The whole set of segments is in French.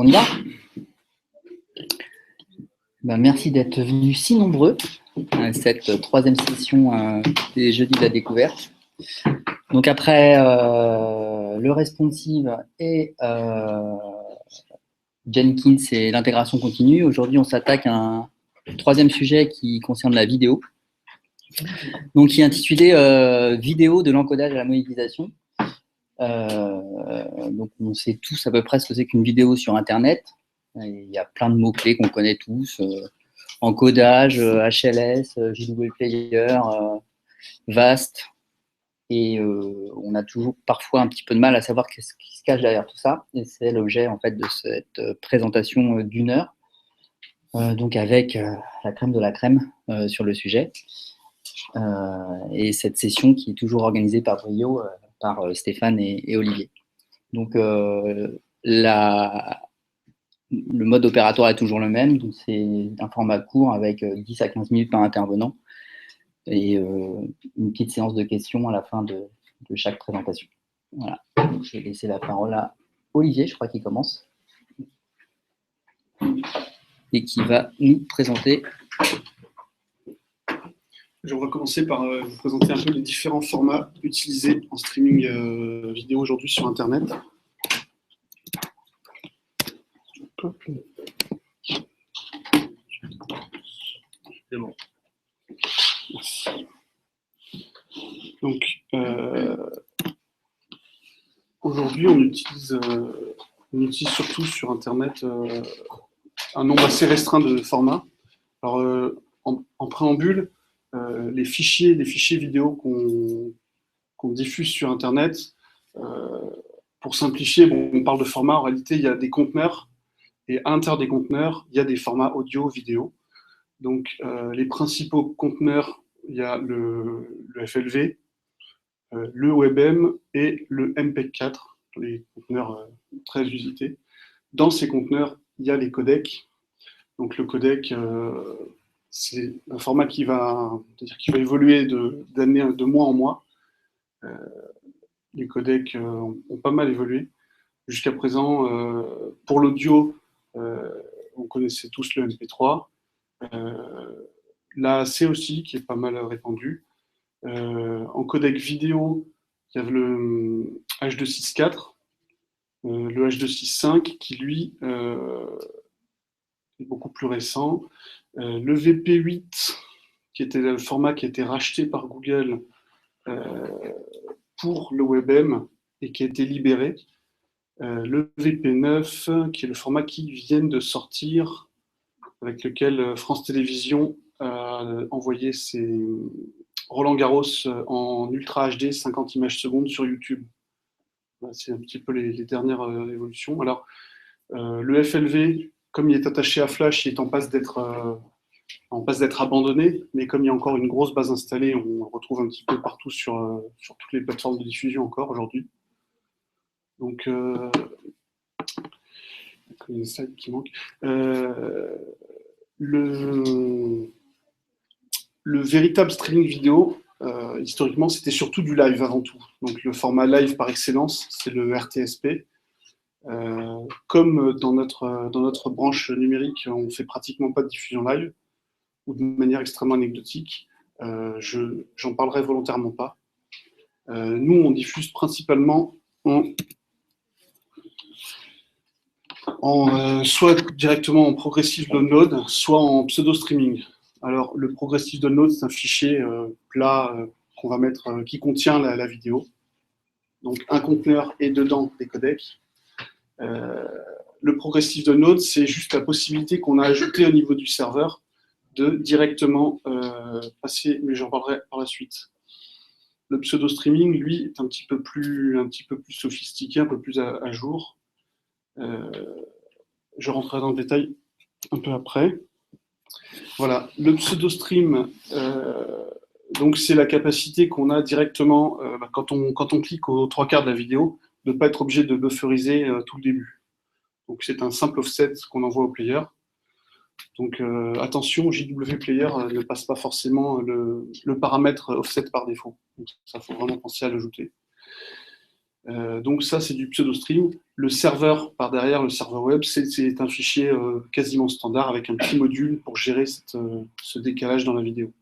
On y va? Merci d'être venus si nombreux à cette troisième session des Jeudis de la découverte. Donc après le responsive et Jenkins et l'intégration continue, aujourd'hui on s'attaque à un troisième sujet qui concerne la vidéo, donc qui est intitulé Vidéo de l'encodage à la monétisation. Donc on sait tous à peu près ce que c'est qu'une vidéo sur Internet. Il y a plein de mots-clés qu'on connaît tous, encodage, HLS, JW Player, VAST, et on a toujours parfois un petit peu de mal à savoir qu'est-ce qui se cache derrière tout ça, et c'est l'objet en fait de cette présentation d'une heure, donc avec la crème de la crème sur le sujet, et cette session qui est toujours organisée par Brio, par Stéphane et Olivier. Donc le mode opératoire est toujours le même, donc c'est un format court avec 10 à 15 minutes par intervenant et une petite séance de questions à la fin de chaque présentation. Voilà, donc, je vais laisser la parole à Olivier, je crois qu'il commence, et qui va nous présenter. On va commencer par vous présenter un peu les différents formats utilisés en streaming vidéo aujourd'hui sur Internet. C'est bon. Merci. Donc, aujourd'hui, on utilise surtout sur Internet un nombre assez restreint de formats. Alors, en préambule, les fichiers vidéo qu'on diffuse sur Internet, pour simplifier, on parle de format. En réalité, il y a des conteneurs, et à l'intérieur des conteneurs, il y a des formats audio, vidéo. Donc, les principaux conteneurs, il y a le FLV, le WebM et le MPEG-4, les conteneurs très usités. Dans ces conteneurs, il y a les codecs. Donc, le codec, c'est un format qui va évoluer de mois en mois. Les codecs ont pas mal évolué. Jusqu'à présent, pour l'audio, on connaissait tous le MP3. L'AAC aussi, qui est pas mal répandu. En codec vidéo, il y avait le H264, le H265 qui, lui, est beaucoup plus récent. Le VP8, qui était le format qui a été racheté par Google pour le WebM et qui a été libéré. Le VP9, qui est le format qui vient de sortir, avec lequel France Télévisions a envoyé ses Roland Garros en Ultra HD, 50 images secondes sur YouTube. C'est un petit peu les dernières évolutions. Alors, le FLV, comme il est attaché à Flash, il est en passe d'être abandonné, mais comme il y a encore une grosse base installée, on le retrouve un petit peu partout sur toutes les plateformes de diffusion encore aujourd'hui. Donc, il y a une slide qui manque. Le véritable streaming vidéo, historiquement, c'était surtout du live avant tout. Donc, le format live par excellence, c'est le RTSP. Comme dans notre branche numérique, on ne fait pratiquement pas de diffusion live, ou de manière extrêmement anecdotique, j'en parlerai volontairement pas. Nous, on diffuse principalement soit directement en progressive download, soit en pseudo-streaming. Alors, le progressive download, c'est un fichier plat qu'on va mettre, qui contient la vidéo. Donc, un conteneur et dedans des codecs. Le progressive download, c'est juste la possibilité qu'on a ajoutée au niveau du serveur de directement passer, mais j'en parlerai par la suite. Le pseudo-streaming, lui, est un petit peu plus sophistiqué, un peu plus à jour. Je rentrerai dans le détail un peu après. Voilà, le pseudo-stream, donc c'est la capacité qu'on a directement, quand on clique aux 3/4 de la vidéo, de ne pas être obligé de bufferiser tout le début. Donc c'est un simple offset qu'on envoie au player. Donc attention, JW Player ne passe pas forcément le paramètre offset par défaut. Donc ça, faut vraiment penser à l'ajouter. Donc ça, c'est du pseudo-stream. Le serveur, par derrière, le serveur web, c'est un fichier quasiment standard avec un petit module pour gérer ce décalage dans la vidéo.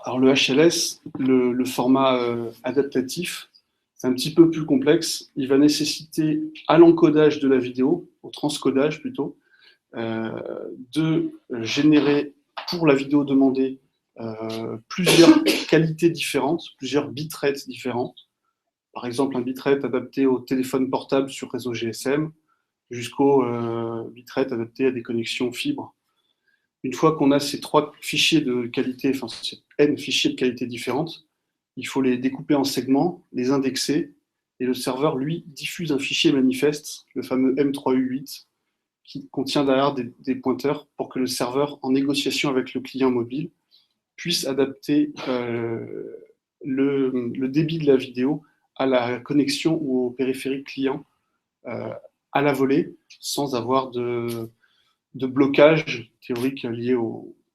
Alors le HLS, le format adaptatif, c'est un petit peu plus complexe. Il va nécessiter à l'encodage de la vidéo, au transcodage plutôt, de générer pour la vidéo demandée plusieurs qualités différentes, plusieurs bitrates différentes. Par exemple, un bitrate adapté au téléphone portable sur réseau GSM jusqu'au bitrate adapté à des connexions fibres. Une fois qu'on a ces 3 fichiers de qualité, enfin ces N fichiers de qualité différentes, il faut les découper en segments, les indexer, et le serveur, lui, diffuse un fichier manifeste, le fameux M3U8, qui contient derrière des pointeurs pour que le serveur, en négociation avec le client mobile, puisse adapter le débit de la vidéo à la connexion ou au périphérique client à la volée, sans avoir de blocage théorique lié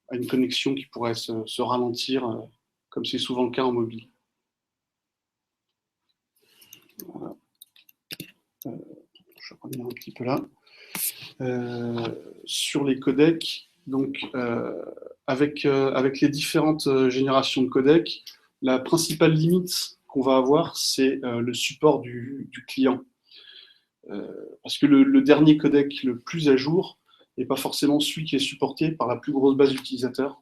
à une connexion qui pourrait se ralentir, comme c'est souvent le cas en mobile. Voilà. Je vais revenir un petit peu là. Sur les codecs, donc avec les différentes générations de codecs, la principale limite qu'on va avoir, c'est le support du client. Parce que le dernier codec le plus à jour n'est pas forcément celui qui est supporté par la plus grosse base d'utilisateurs.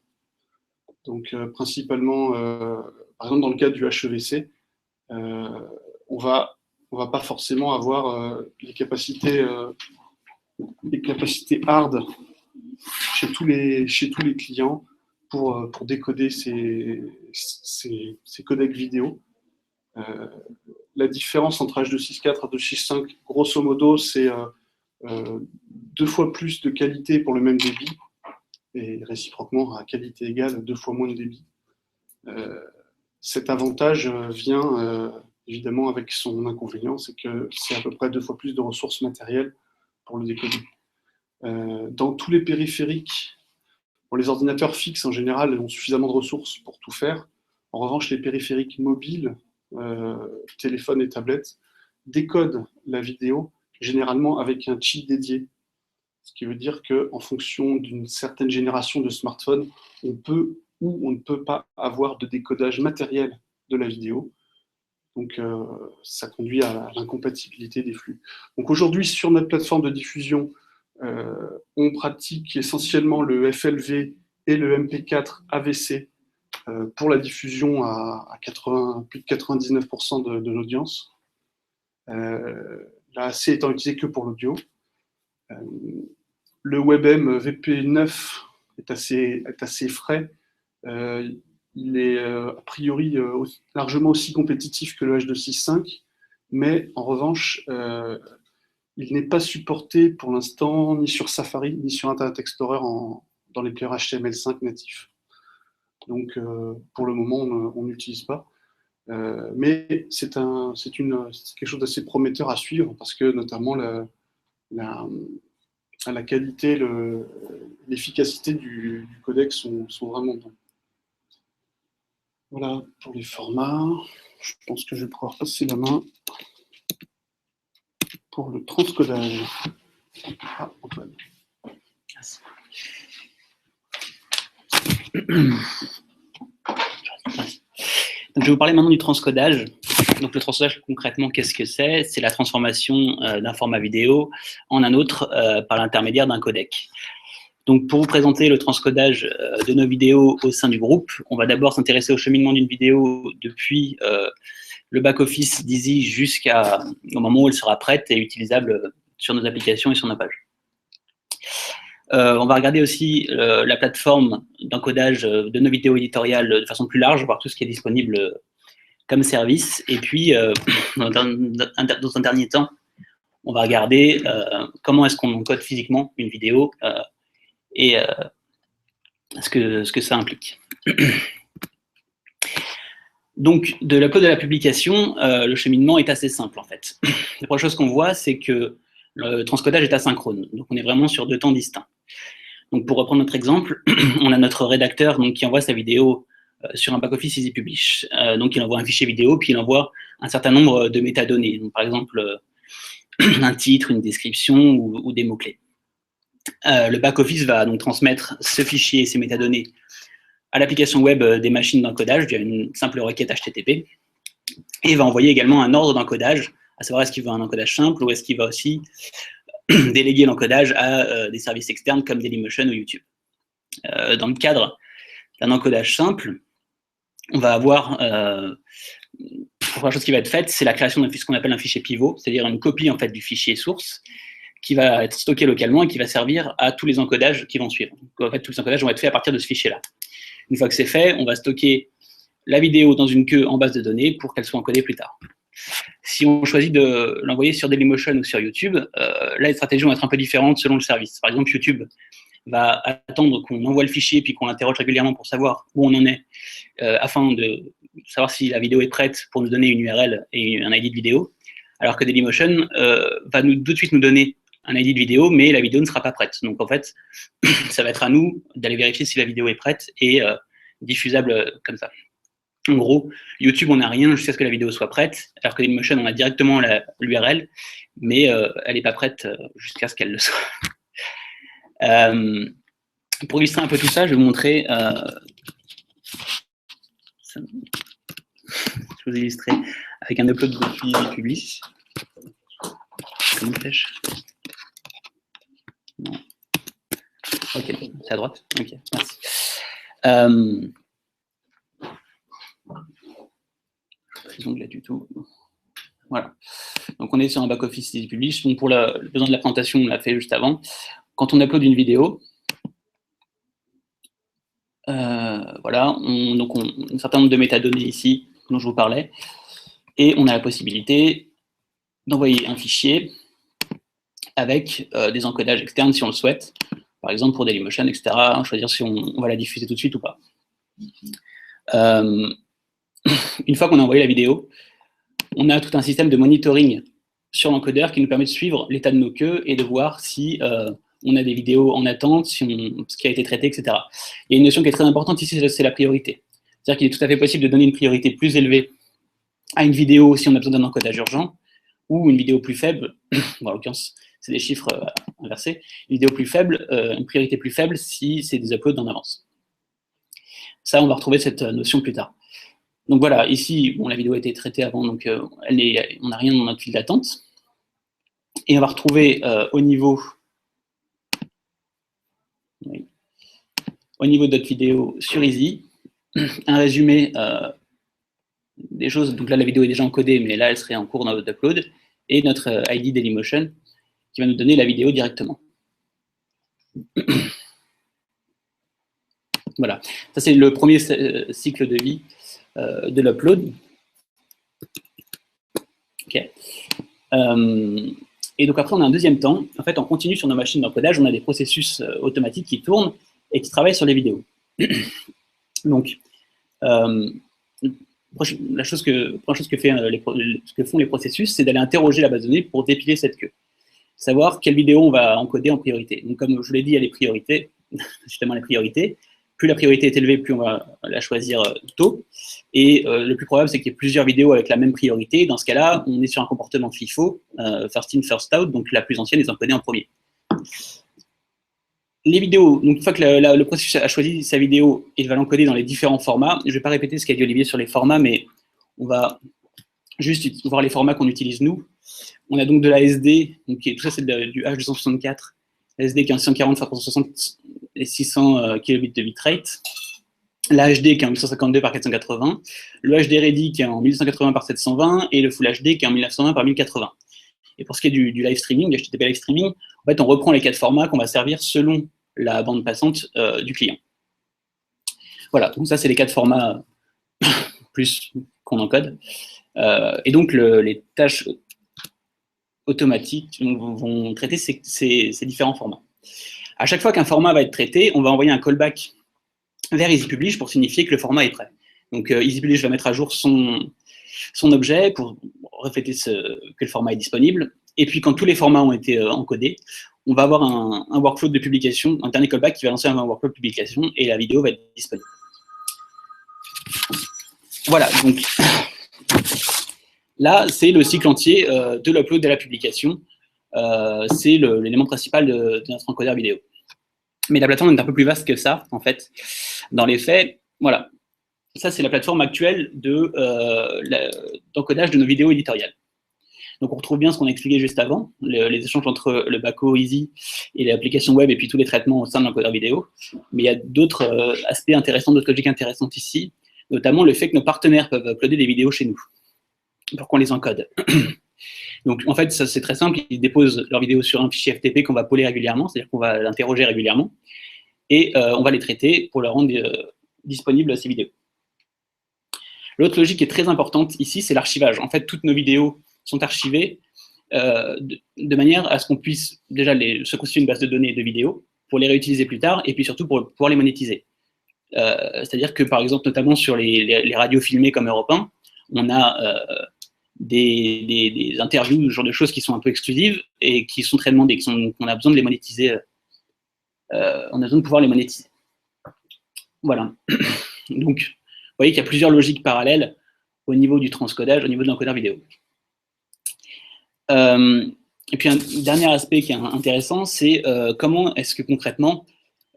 Donc principalement, par exemple dans le cas du HEVC, on va pas forcément avoir les capacités hard chez tous les clients pour décoder ces codecs vidéo. La différence entre H264 et H265, grosso modo, c'est 2 fois plus de qualité pour le même débit, et réciproquement, à qualité égale, 2 fois moins de débit. Cet avantage vient évidemment avec son inconvénient, c'est que c'est à peu près 2 fois plus de ressources matérielles pour le décoder. Dans tous les périphériques, pour les ordinateurs fixes en général, ils ont suffisamment de ressources pour tout faire. En revanche, les périphériques mobiles, téléphones et tablettes, décodent la vidéo généralement avec un chip dédié. Ce qui veut dire qu'en fonction d'une certaine génération de smartphones, on peut ou on ne peut pas avoir de décodage matériel de la vidéo. Donc, ça conduit à l'incompatibilité des flux. Donc aujourd'hui, sur notre plateforme de diffusion, on pratique essentiellement le FLV et le MP4 AVC pour la diffusion à plus de 99% de l'audience. L'AAC étant utilisé que pour l'audio. Le WebM VP9 est assez frais. Il est a priori largement aussi compétitif que le H265, mais en revanche, il n'est pas supporté pour l'instant ni sur Safari ni sur Internet Explorer dans les players HTML5 natifs. Donc, pour le moment, on n'utilise pas. Mais c'est quelque chose d'assez prometteur à suivre parce que notamment la qualité, l'efficacité du codec sont vraiment bons. Voilà pour les formats. Je pense que je vais pouvoir passer la main pour le transcodage. Ah, Antoine. Merci. Donc, je vais vous parler maintenant du transcodage. Donc, le transcodage, concrètement, qu'est-ce que c'est? C'est la transformation d'un format vidéo en un autre par l'intermédiaire d'un codec. Donc, pour vous présenter le transcodage de nos vidéos au sein du groupe, on va d'abord s'intéresser au cheminement d'une vidéo depuis le back-office d'Easy jusqu'au moment où elle sera prête et utilisable sur nos applications et sur nos pages. On va regarder aussi la plateforme d'encodage de nos vidéos éditoriales de façon plus large, voir tout ce qui est disponible comme service. Et puis, dans un dernier temps, on va regarder comment est-ce qu'on encode physiquement une vidéo et ce que ça implique. Donc, de l'upload à la publication, le cheminement est assez simple en fait. La première chose qu'on voit, c'est que le transcodage est asynchrone. Donc, on est vraiment sur 2 temps distincts. Donc, pour reprendre notre exemple, on a notre rédacteur donc, qui envoie sa vidéo sur un back-office Easy Publish. Donc, il envoie un fichier vidéo, puis il envoie un certain nombre de métadonnées. Donc, par exemple, un titre, une description ou des mots-clés. Le back-office va donc transmettre ce fichier et ces métadonnées à l'application web des machines d'encodage via une simple requête HTTP, et va envoyer également un ordre d'encodage, à savoir est-ce qu'il veut un encodage simple ou est-ce qu'il va aussi déléguer l'encodage à des services externes comme Dailymotion ou YouTube. Dans le cadre d'un encodage simple, on va avoir la première chose qui va être faite, c'est la création de ce qu'on appelle un fichier pivot, c'est-à-dire une copie en fait du fichier source qui va être stocké localement et qui va servir à tous les encodages qui vont suivre. Donc, en fait, tous les encodages vont être faits à partir de ce fichier-là. Une fois que c'est fait, on va stocker la vidéo dans une queue en base de données pour qu'elle soit encodée plus tard. Si on choisit de l'envoyer sur Dailymotion ou sur YouTube, là, les stratégies vont être un peu différentes selon le service. Par exemple, YouTube va attendre qu'on envoie le fichier puis qu'on l'interroge régulièrement pour savoir où on en est, afin de savoir si la vidéo est prête pour nous donner une URL et un ID de vidéo, alors que Dailymotion va tout de suite nous donner un ID de vidéo, mais la vidéo ne sera pas prête. Donc en fait, ça va être à nous d'aller vérifier si la vidéo est prête et diffusable comme ça. En gros, YouTube, on n'a rien jusqu'à ce que la vidéo soit prête, alors que Dailymotion, on a directement l'URL, mais elle n'est pas prête jusqu'à ce qu'elle le soit. Pour illustrer un peu tout ça, je vais vous montrer. Je vais vous illustrer avec un upload depuis Publish. Comment fais-je? Non. Ok, c'est à droite. Ok, merci. Là du tout. Voilà. Donc on est sur un back-office Easy Publish. Donc pour le besoin de la présentation, on l'a fait juste avant. Quand on upload une vidéo, voilà, donc un certain nombre de métadonnées ici dont je vous parlais, et on a la possibilité d'envoyer un fichier avec des encodages externes si on le souhaite, par exemple pour Dailymotion, etc. Choisir si on va la diffuser tout de suite ou pas. Une fois qu'on a envoyé la vidéo, on a tout un système de monitoring sur l'encodeur qui nous permet de suivre l'état de nos queues et de voir si on a des vidéos en attente, ce qui a été traité, etc. Il y a une notion qui est très importante ici, c'est la priorité. C'est-à-dire qu'il est tout à fait possible de donner une priorité plus élevée à une vidéo si on a besoin d'un encodage urgent, ou une vidéo plus faible, bon, en l'occurrence, c'est des chiffres inversés, une vidéo plus faible, une priorité plus faible si c'est des uploads en avance. Ça, on va retrouver cette notion plus tard. Donc voilà, ici, bon, la vidéo a été traitée avant, donc on n'a rien dans notre file d'attente. Et on va retrouver au niveau de notre vidéo sur Easy, un résumé des choses. Donc là, la vidéo est déjà encodée, mais là, elle serait en cours d'upload, et notre ID Dailymotion qui va nous donner la vidéo directement. Voilà, ça c'est le premier cycle de vie de l'upload. Okay. Et donc après, on a un deuxième temps. En fait, on continue sur nos machines d'encodage, on a des processus automatiques qui tournent et qui travaillent sur les vidéos. Donc, la chose que font les processus, c'est d'aller interroger la base de données pour dépiler cette queue. Savoir quelle vidéo on va encoder en priorité. Donc, comme je vous l'ai dit, il y a les priorités, justement les priorités. Plus la priorité est élevée, plus on va la choisir tôt. Et le plus probable, c'est qu'il y ait plusieurs vidéos avec la même priorité. Dans ce cas-là, on est sur un comportement FIFO, first in, first out, donc la plus ancienne est encodée en premier. Les vidéos, donc une fois que le processus a choisi sa vidéo, il va l'encoder dans les différents formats. Je ne vais pas répéter ce qu'a dit Olivier sur les formats, mais on va juste voir les formats qu'on utilise nous. On a donc de la SD, donc tout ça c'est du H264, SD qui est en 640 x 360 et 600 kilobits de bitrate, la HD qui est en 1152 par 480, le HD Ready qui est en 1280 par 720 et le Full HD qui est en 1920 par 1080. Et pour ce qui est du live streaming, du HTTP live streaming, en fait, on reprend les 4 formats qu'on va servir selon la bande passante du client. Voilà, donc ça c'est les 4 formats plus qu'on encode. Et donc les tâches automatiques vont traiter ces différents formats. À chaque fois qu'un format va être traité, on va envoyer un callback vers EasyPublish pour signifier que le format est prêt. Donc EasyPublish va mettre à jour son objet pour refléter que le format est disponible. Et puis quand tous les formats ont été encodés, on va avoir un workflow de publication, un dernier callback qui va lancer un workflow de publication et la vidéo va être disponible. Voilà, donc là, c'est le cycle entier de l'upload et la publication. C'est l'élément principal de notre encodeur vidéo. Mais la plateforme est un peu plus vaste que ça, en fait. Dans les faits, voilà. Ça, c'est la plateforme actuelle d'encodage de nos vidéos éditoriales. Donc, on retrouve bien ce qu'on a expliqué juste avant, les échanges entre le Baco Easy et l'application web, et puis tous les traitements au sein de l'encodeur vidéo. Mais il y a d'autres aspects intéressants, d'autres logiques intéressantes ici, notamment le fait que nos partenaires peuvent uploader des vidéos chez nous pour qu'on les encode. Donc, en fait, ça c'est très simple. Ils déposent leurs vidéos sur un fichier FTP qu'on va poler régulièrement, c'est-à-dire qu'on va l'interroger régulièrement, et on va les traiter pour leur rendre disponibles ces vidéos. L'autre logique qui est très importante ici, c'est l'archivage. En fait, toutes nos vidéos sont archivées de manière à ce qu'on puisse déjà se constituer une base de données de vidéos pour les réutiliser plus tard, et puis surtout pour pouvoir les monétiser. C'est-à-dire que, par exemple, notamment sur les radios filmées comme Europe 1, on a des interviews, ce genre de choses qui sont un peu exclusives et qui sont très demandées, qu'on a besoin de les monétiser. On a besoin de pouvoir les monétiser. Voilà. Donc, vous voyez qu'il y a plusieurs logiques parallèles au niveau du transcodage, au niveau de l'encodeur vidéo. Et puis un dernier aspect qui est intéressant, c'est comment est-ce que concrètement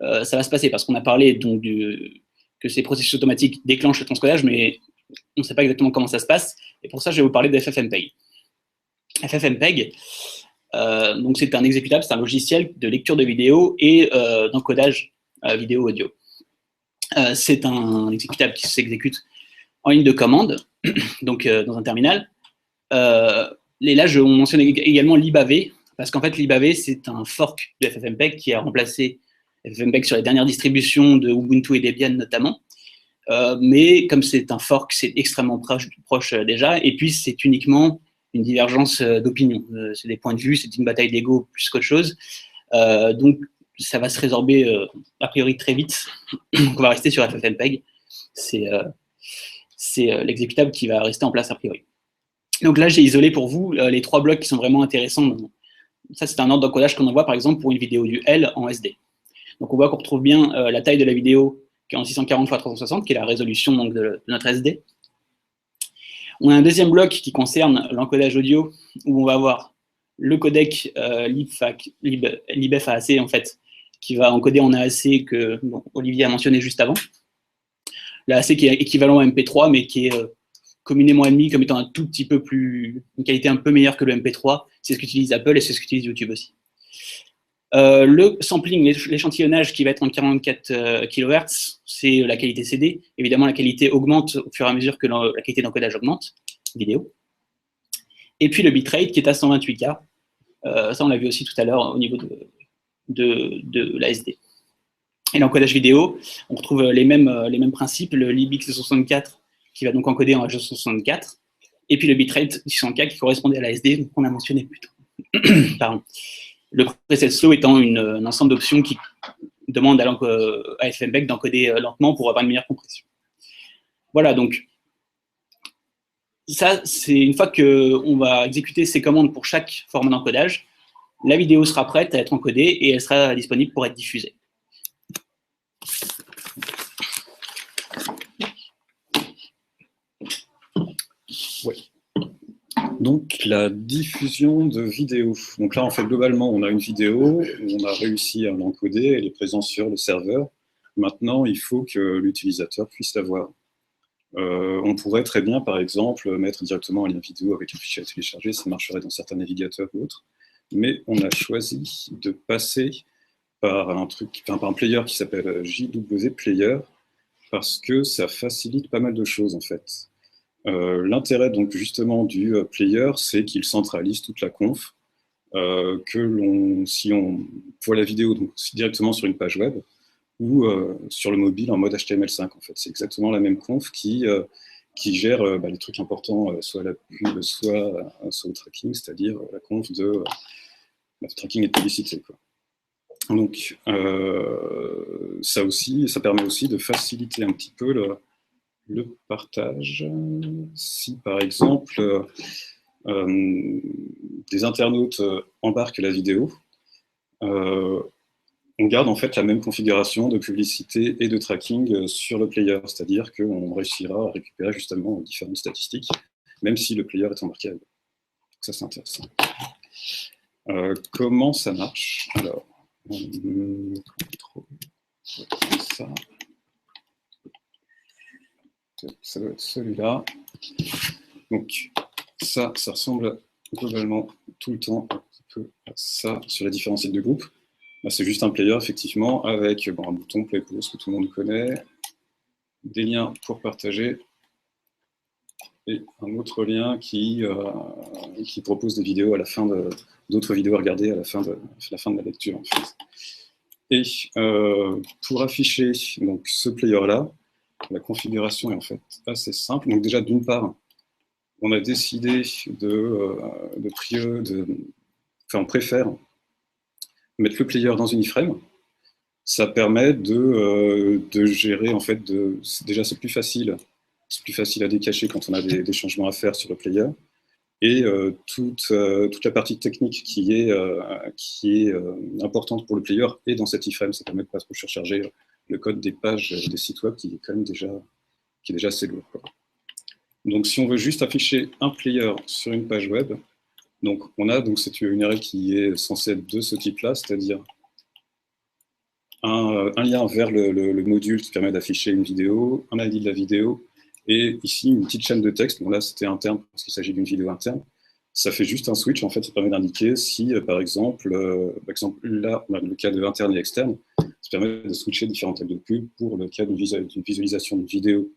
ça va se passer, parce qu'on a parlé donc que ces processus automatiques déclenchent le transcodage, mais on ne sait pas exactement comment ça se passe, et pour ça je vais vous parler de FFmpeg. FFmpeg, donc c'est un exécutable, c'est un logiciel de lecture de vidéo et d'encodage vidéo-audio. C'est un exécutable qui s'exécute en ligne de commande, donc dans un terminal. Et là, on mentionne également libav, parce qu'en fait, libav, c'est un fork de FFmpeg qui a remplacé FFmpeg sur les dernières distributions de Ubuntu et Debian notamment. Mais comme c'est un fork, c'est extrêmement proche déjà, et puis c'est uniquement une divergence d'opinion. C'est des points de vue, c'est une bataille d'ego plus qu'autre chose. Donc, ça va se résorber a priori très vite. Donc, on va rester sur FFmpeg. C'est l'exécutable qui va rester en place a priori. Donc là, j'ai isolé pour vous les trois blocs qui sont vraiment intéressants. Ça, c'est un ordre d'encodage qu'on envoie, par exemple, pour une vidéo du L en SD. Donc, on voit qu'on retrouve bien la taille de la vidéo qui est en 640 x 360, qui est la résolution donc, de notre SD. On a un deuxième bloc qui concerne l'encodage audio, où on va avoir le codec libfAAC, en fait, qui va encoder en AAC que Olivier a mentionné juste avant. L'AAC qui est équivalent à MP3, mais qui est communément admis comme étant un tout petit peu plus, une qualité un peu meilleure que le MP3. C'est ce qu'utilise Apple et c'est ce qu'utilise YouTube aussi. Le sampling, l'échantillonnage qui va être en 44 kHz, c'est la qualité CD. Évidemment, la qualité augmente au fur et à mesure que la qualité d'encodage augmente, vidéo. Et puis le bitrate qui est à 128K. Ça, on l'a vu aussi tout à l'heure au niveau de l'ASD. Et l'encodage vidéo, on retrouve les mêmes principes, le libx64 qui va donc encoder en H264, et puis le bitrate 600K qui correspondait à l'ASD qu'on a mentionné plus tôt. Pardon. Le preset slow étant un ensemble d'options qui demandent à FFmpeg d'encoder lentement pour avoir une meilleure compression. Voilà, donc ça, c'est une fois qu'on va exécuter ces commandes pour chaque format d'encodage, la vidéo sera prête à être encodée et elle sera disponible pour être diffusée. Ouais. Donc, la diffusion de vidéos. Donc là, en fait, globalement, on a une vidéo, on a réussi à l'encoder, elle est présente sur le serveur. Maintenant, il faut que l'utilisateur puisse la voir. On pourrait très bien, par exemple, mettre directement un lien vidéo avec un fichier à télécharger, ça marcherait dans certains navigateurs ou autres. Mais on a choisi de passer par un player qui s'appelle JW Player, parce que ça facilite pas mal de choses, en fait. L'intérêt donc justement du player, c'est qu'il centralise toute la conf, si on voit la vidéo donc, directement sur une page web ou sur le mobile en mode HTML5 en fait. C'est exactement la même conf qui gère les trucs importants, soit la pub, soit le tracking, c'est-à-dire la conf de tracking et de publicité, quoi. Donc ça permet aussi de faciliter un petit peu le partage. Si par exemple des internautes embarquent la vidéo, on on garde en fait la même configuration de publicité et de tracking sur le player, c'est-à-dire qu'on réussira à récupérer justement différentes statistiques, même si le player est embarqué. Ça, c'est intéressant. Comment ça marche? Alors, ça doit être celui-là. Donc, ça ressemble globalement tout le temps un peu à ça sur les différents sites de groupe. C'est juste un player, effectivement, avec un bouton play pause que tout le monde connaît, des liens pour partager, et un autre lien qui propose des vidéos à la fin d'autres vidéos à regarder à la fin de la lecture, en fait. Et pour afficher donc, ce player-là, la configuration est en fait assez simple. Donc déjà, d'une part, on a décidé on préfère mettre le player dans une iframe. Ça permet de gérer, en fait, déjà c'est plus facile à décacher quand on a des changements à faire sur le player. Et toute la partie technique qui est importante pour le player est dans cette iframe. Ça permet de ne pas trop surcharger le code des pages des sites web qui est quand même déjà assez lourd, quoi. Donc si on veut juste afficher un player sur une page web, donc on a cette URL qui est censée être de ce type-là, c'est-à-dire un lien vers le module qui permet d'afficher une vidéo, un ID de la vidéo, et ici une petite chaîne de texte. Bon là c'était interne parce qu'il s'agit d'une vidéo interne. Ça fait juste un switch, en fait, ça permet d'indiquer si, par exemple, là on a le cas de interne et externe, ça permet de switcher différents types de pubs pour le cas d'une visualisation d'une vidéo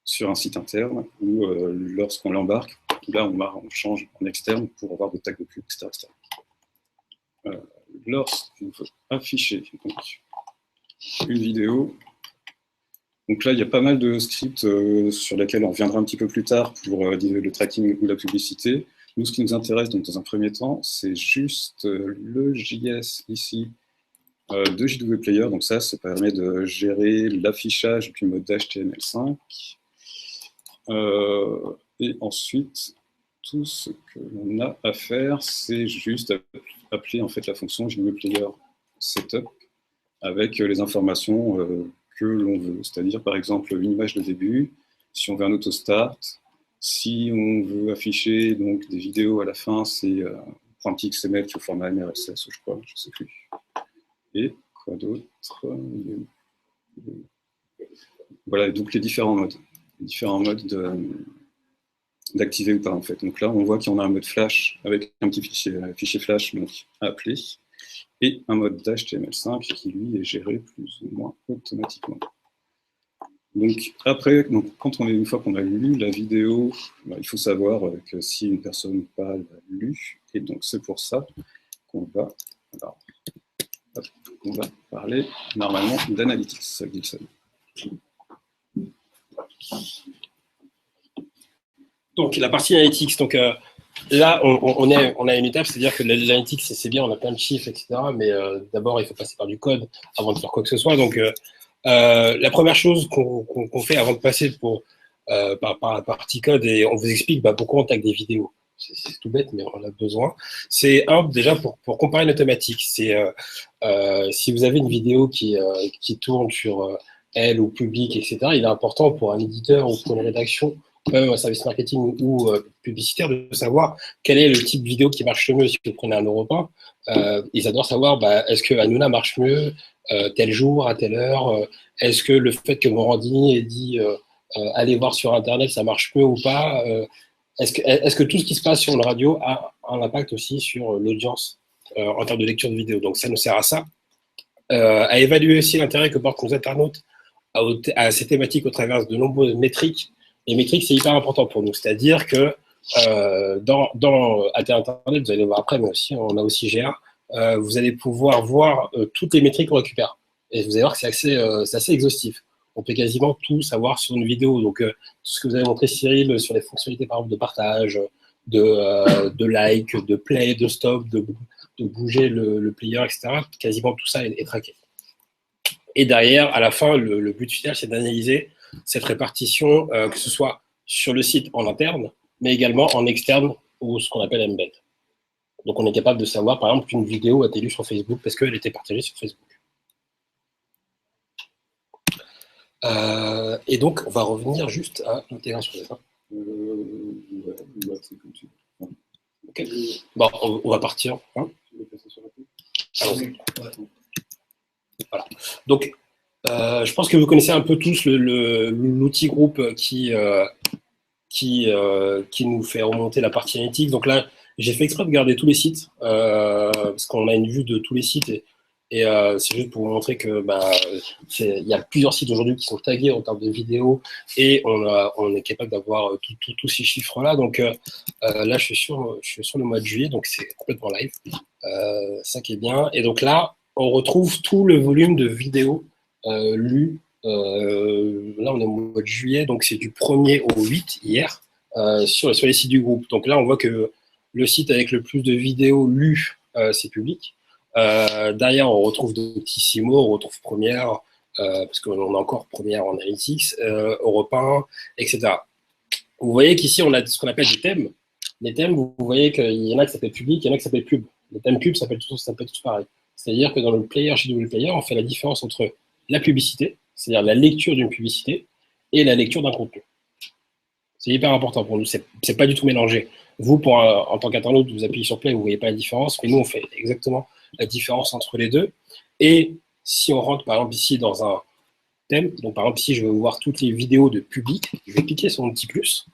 sur un site interne, ou lorsqu'on l'embarque, là on change en externe pour avoir des tags de pub, etc. Lorsqu'on veut afficher donc, une vidéo, donc là il y a pas mal de scripts sur lesquels on reviendra un petit peu plus tard pour le tracking ou la publicité. Nous, ce qui nous intéresse donc, dans un premier temps, c'est juste le JS ici de JW Player. Donc ça permet de gérer l'affichage du mode HTML5. Et ensuite, tout ce que l'on a à faire, c'est juste appeler en fait la fonction JW Player Setup avec les informations que l'on veut. C'est-à-dire, par exemple, une image de début, si on veut un auto-start, si on veut afficher donc, des vidéos à la fin, c'est un petit XML qui est au format MRSS, je crois, je ne sais plus. Et quoi d'autre? Voilà, donc les différents modes d'activer ou pas, en fait. Donc là, on voit qu'il y en a un mode flash avec un petit fichier flash donc, à appeler, et un mode d'HTML5 qui, lui, est géré plus ou moins automatiquement. Donc après, une fois qu'on a lu la vidéo, il faut savoir que si une personne n'a pas lu, et donc c'est pour ça qu'on va parler normalement d'analytics, Gilson. Donc la partie analytics, donc là on a une étape, c'est-à-dire que l'analytics c'est bien, on a plein de chiffres, etc. Mais d'abord il faut passer par du code avant de faire quoi que ce soit. Donc la première chose qu'on fait avant de passer par la partie code, et on vous explique pourquoi on tag des vidéos. C'est tout bête, mais on en a besoin. C'est déjà pour comparer nos thématiques. C'est si vous avez une vidéo qui tourne sur elle ou public, etc., il est important pour un éditeur ou pour une rédaction, même un service marketing ou publicitaire, de savoir quel est le type de vidéo qui marche le mieux. Si vous prenez un Europe 1, ils adorent savoir est-ce que Hanouna marche mieux tel jour, à telle heure, est-ce que le fait que Morandini ait dit allez voir sur Internet, ça marche mieux ou pas, est-ce que tout ce qui se passe sur le radio a un impact aussi sur l'audience en termes de lecture de vidéo. Donc ça nous sert à ça, à évaluer aussi l'intérêt que portent nos internautes à ces thématiques au travers de nombreuses métriques. Les métriques, c'est hyper important pour nous, c'est-à-dire que dans Internet, vous allez voir après, mais aussi on a aussi GA, vous allez pouvoir voir toutes les métriques qu'on récupère. Et vous allez voir que c'est assez exhaustif. On peut quasiment tout savoir sur une vidéo. Donc, tout ce que vous avez montré, Cyril, sur les fonctionnalités, par exemple, de partage, de like, de play, de stop, de bouger le player, etc. Quasiment tout ça est traqué. Et derrière, à la fin, le but final, c'est d'analyser cette répartition, que ce soit sur le site en interne, mais également en externe, ou ce qu'on appelle embed. Donc, on est capable de savoir, par exemple, qu'une vidéo a été lue sur Facebook parce qu'elle était partagée sur Facebook. Et donc, on va revenir juste à l'intégration des Ouais, c'est comme tu veux. Ok. Bon, on va partir. Hein. Voilà. Donc, je pense que vous connaissez un peu tous l'outil groupe qui nous fait remonter la partie analytique. Donc là, j'ai fait exprès de garder tous les sites, parce qu'on a une vue de tous les sites, et c'est juste pour vous montrer que il y a plusieurs sites aujourd'hui qui sont tagués en termes de vidéos, et on est capable d'avoir tous ces chiffres-là. Donc là, je suis sur le mois de juillet, donc c'est complètement live. Ça qui est bien. Et donc là, on retrouve tout le volume de vidéos lues. Là, on est au mois de juillet, donc c'est du 1er au 8 hier, sur les sites du groupe. Donc là, on voit que le site avec le plus de vidéos lues, c'est Public. Derrière, on retrouve Doctissimo, on retrouve Première, parce qu'on a encore Première en Analytics, Europe 1, etc. Vous voyez qu'ici, on a ce qu'on appelle des thèmes. Les thèmes, vous voyez qu'il y en a qui s'appellent Public, il y en a qui s'appellent Pub. Les thèmes Pub s'appellent tous pareil. C'est-à-dire que dans le player JW Player, on fait la différence entre la publicité, c'est-à-dire la lecture d'une publicité, et la lecture d'un contenu. C'est hyper important pour nous, c'est pas du tout mélangé. Vous, en tant qu'internaute, vous appuyez sur Play, vous ne voyez pas la différence, mais nous, on fait exactement la différence entre les deux. Et si on rentre, par exemple, ici dans un thème, donc par exemple, ici, je vais voir toutes les vidéos de Public, je vais cliquer sur mon petit plus,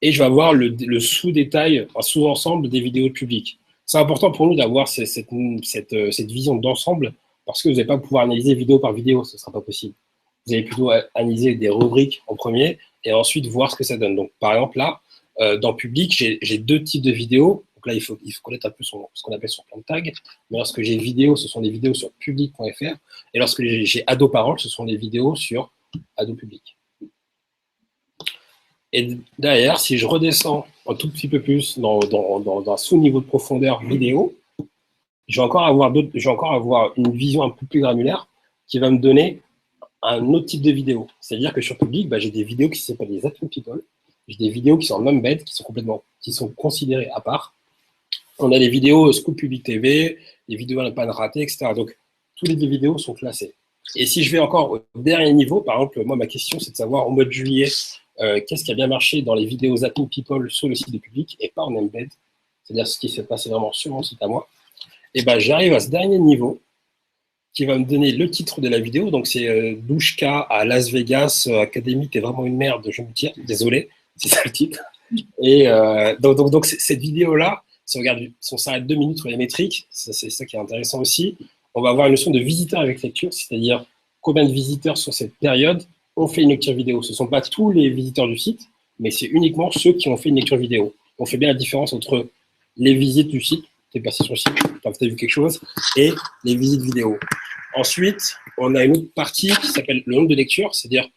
et je vais avoir le sous-détail, un sous-ensemble des vidéos de Public. C'est important pour nous d'avoir cette vision d'ensemble, parce que vous n'allez pas pouvoir analyser vidéo par vidéo, ce ne sera pas possible. Vous allez plutôt analyser des rubriques en premier, et ensuite voir ce que ça donne. Donc, par exemple, là, dans Public, j'ai deux types de vidéos. Donc là, il faut connaître un peu ce qu'on appelle son plan de tag. Mais lorsque j'ai vidéo, ce sont des vidéos sur public.fr. Et lorsque j'ai Ado Parole, ce sont des vidéos sur Ado Public. Et derrière, si je redescends un tout petit peu plus dans un sous-niveau de profondeur vidéo, je vais encore avoir une vision un peu plus granulaire qui va me donner un autre type de vidéo. C'est-à-dire que sur Public, j'ai des vidéos qui s'appellent des Atom People. J'ai des vidéos qui sont en embed, qui sont considérées à part. On a des vidéos Scoop Public TV, des vidéos à ne pas rater, etc. Donc, toutes les vidéos sont classées. Et si je vais encore au dernier niveau, par exemple, moi, ma question, c'est de savoir au mois de juillet, qu'est-ce qui a bien marché dans les vidéos Atom People sur le site de Public et pas en embed, c'est-à-dire ce qui s'est passé vraiment sur mon site à moi. Et j'arrive à ce dernier niveau qui va me donner le titre de la vidéo. Donc, c'est Douchka à Las Vegas, Académie, t'es vraiment une merde, je me tire, désolé, c'est ça le titre. Et donc cette vidéo-là, si on s'arrête 2 minutes sur les métriques, c'est ça qui est intéressant aussi, on va avoir une notion de visiteur avec lecture, c'est-à-dire combien de visiteurs sur cette période ont fait une lecture vidéo. Ce ne sont pas tous les visiteurs du site, mais c'est uniquement ceux qui ont fait une lecture vidéo. On fait bien la différence entre les visites du site, tu es passé sur le site, tu as vu quelque chose, et les visites vidéo. Ensuite, on a une autre partie qui s'appelle le nombre de lectures, c'est-à-dire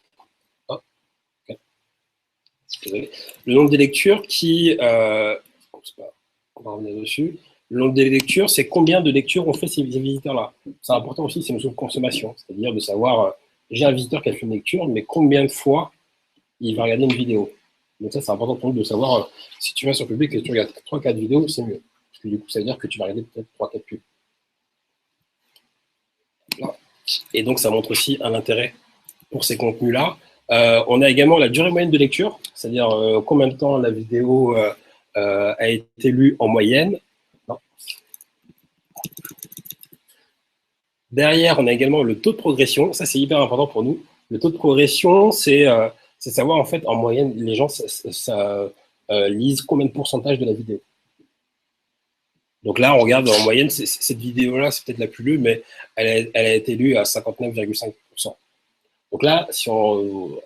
le nombre de lectures qui... on va revenir dessus. Le nombre de lectures, c'est combien de lectures ont fait ces visiteurs-là. C'est important aussi, c'est une notion de consommation, c'est-à-dire de savoir, j'ai un visiteur qui a fait une lecture, mais combien de fois il va regarder une vidéo. Donc ça, c'est important pour nous de savoir, si tu vas sur Public et que tu regardes 3-4 vidéos, c'est mieux. Parce que du coup, ça veut dire que tu vas regarder peut-être 3-4 pubs. Là. Et donc, ça montre aussi un intérêt pour ces contenus-là. On a également la durée moyenne de lecture, c'est-à-dire combien de temps la vidéo a été lue en moyenne. Non. Derrière, on a également le taux de progression. Ça, c'est hyper important pour nous. Le taux de progression, c'est savoir, en fait, en moyenne, les gens lisent combien de pourcentage de la vidéo. Donc là, on regarde en moyenne, cette vidéo-là, c'est peut-être la plus lue, mais elle a été lue à 59,5%. Donc là, si vous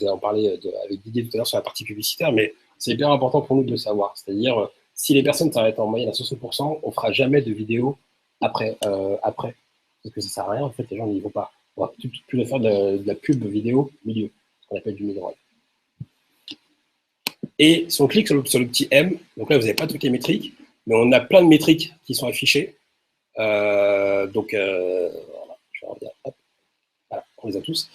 allez en parler avec Didier tout à l'heure sur la partie publicitaire, mais c'est hyper important pour nous de le savoir. C'est-à-dire, si les personnes s'arrêtent en moyenne à 60%, on ne fera jamais de vidéo après. Parce que ça ne sert à rien, en fait, les gens n'y vont pas. On va plus faire de la pub vidéo milieu, ce qu'on appelle du mid-roll. Et si on clique sur le petit M, donc là, vous n'avez pas toutes les métriques, mais on a plein de métriques qui sont affichées. Voilà, je vais revenir. Hop. Voilà, on les a tous.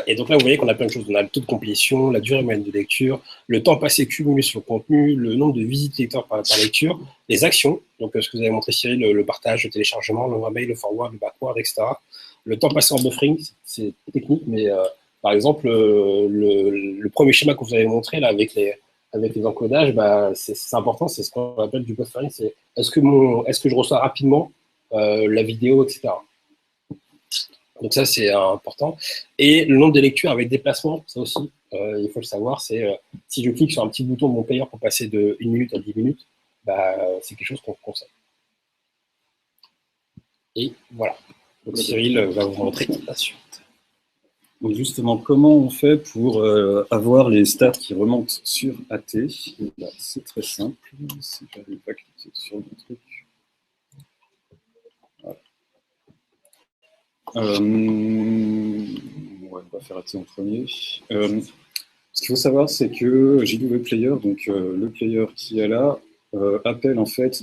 Et donc là, vous voyez qu'on a plein de choses. On a le taux de complétion, la durée moyenne de lecture, le temps passé cumulé sur le contenu, le nombre de visites lecteurs par lecture, les actions, donc ce que vous avez montré, Cyril, le partage, le téléchargement, le mail, le forward, le backward, etc. le temps passé en buffering, c'est technique, mais par exemple, le premier schéma que vous avez montré là, avec les encodages, bah, c'est important, c'est ce qu'on appelle du buffering, c'est est-ce que je reçois rapidement la vidéo, etc. Donc ça, c'est important. Et le nombre de lectures avec déplacement, ça aussi, il faut le savoir, c'est si je clique sur un petit bouton de mon player pour passer de 1 minute à 10 minutes, bah, c'est quelque chose qu'on conseille. Et voilà. Donc Cyril va vous montrer la suite. Donc justement, comment on fait pour avoir les stats qui remontent sur AT? C'est très simple. Si j'arrive pas à cliquer sur le truc. Voilà. On va faire AT en premier. Ce qu'il faut savoir, c'est que JW Player, donc le player qui est là, appelle en fait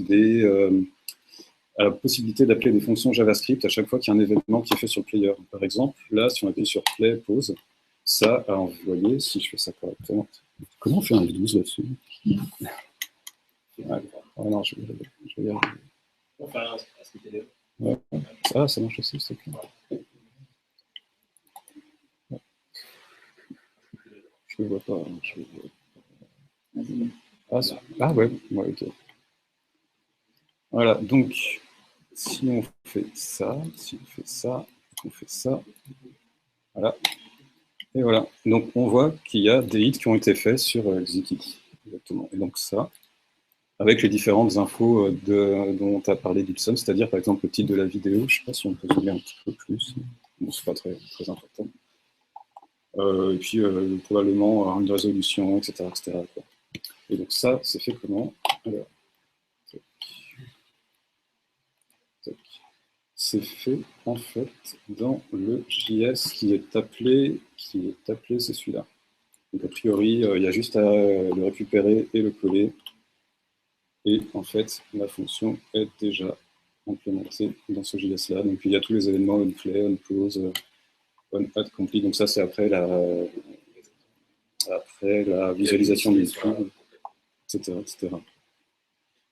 à la possibilité d'appeler des fonctions JavaScript à chaque fois qu'il y a un événement qui est fait sur le player. Par exemple, là, si on appuie sur play, pause, ça a envoyé, si je fais ça correctement. Comment on fait un F12 là-dessus? Non, je vais y arriver. Enfin, Ouais. Ah, ça marche aussi, c'est clair. Je ne vois pas. Ah ouais, ok. Voilà, donc, si on fait ça, on fait ça, voilà. Et voilà, donc on voit qu'il y a des hits qui ont été faits sur Xiki. Exactement. Et donc ça, avec les différentes infos dont tu as parlé d'Ipson, c'est-à-dire par exemple le titre de la vidéo, je ne sais pas si on peut zoomer un petit peu plus, bon, c'est pas très important. Et puis probablement une résolution, etc. quoi. Et donc ça, c'est fait comment? Alors, c'est fait en fait dans le JS qui est appelé, c'est celui-là. Donc a priori, il y a juste à le récupérer et le coller. Et en fait, la fonction est déjà implémentée dans ce JS-là. Donc il y a tous les événements onPlay, onPause, onAddComplete. Donc ça, c'est après la visualisation du YouTube, etc.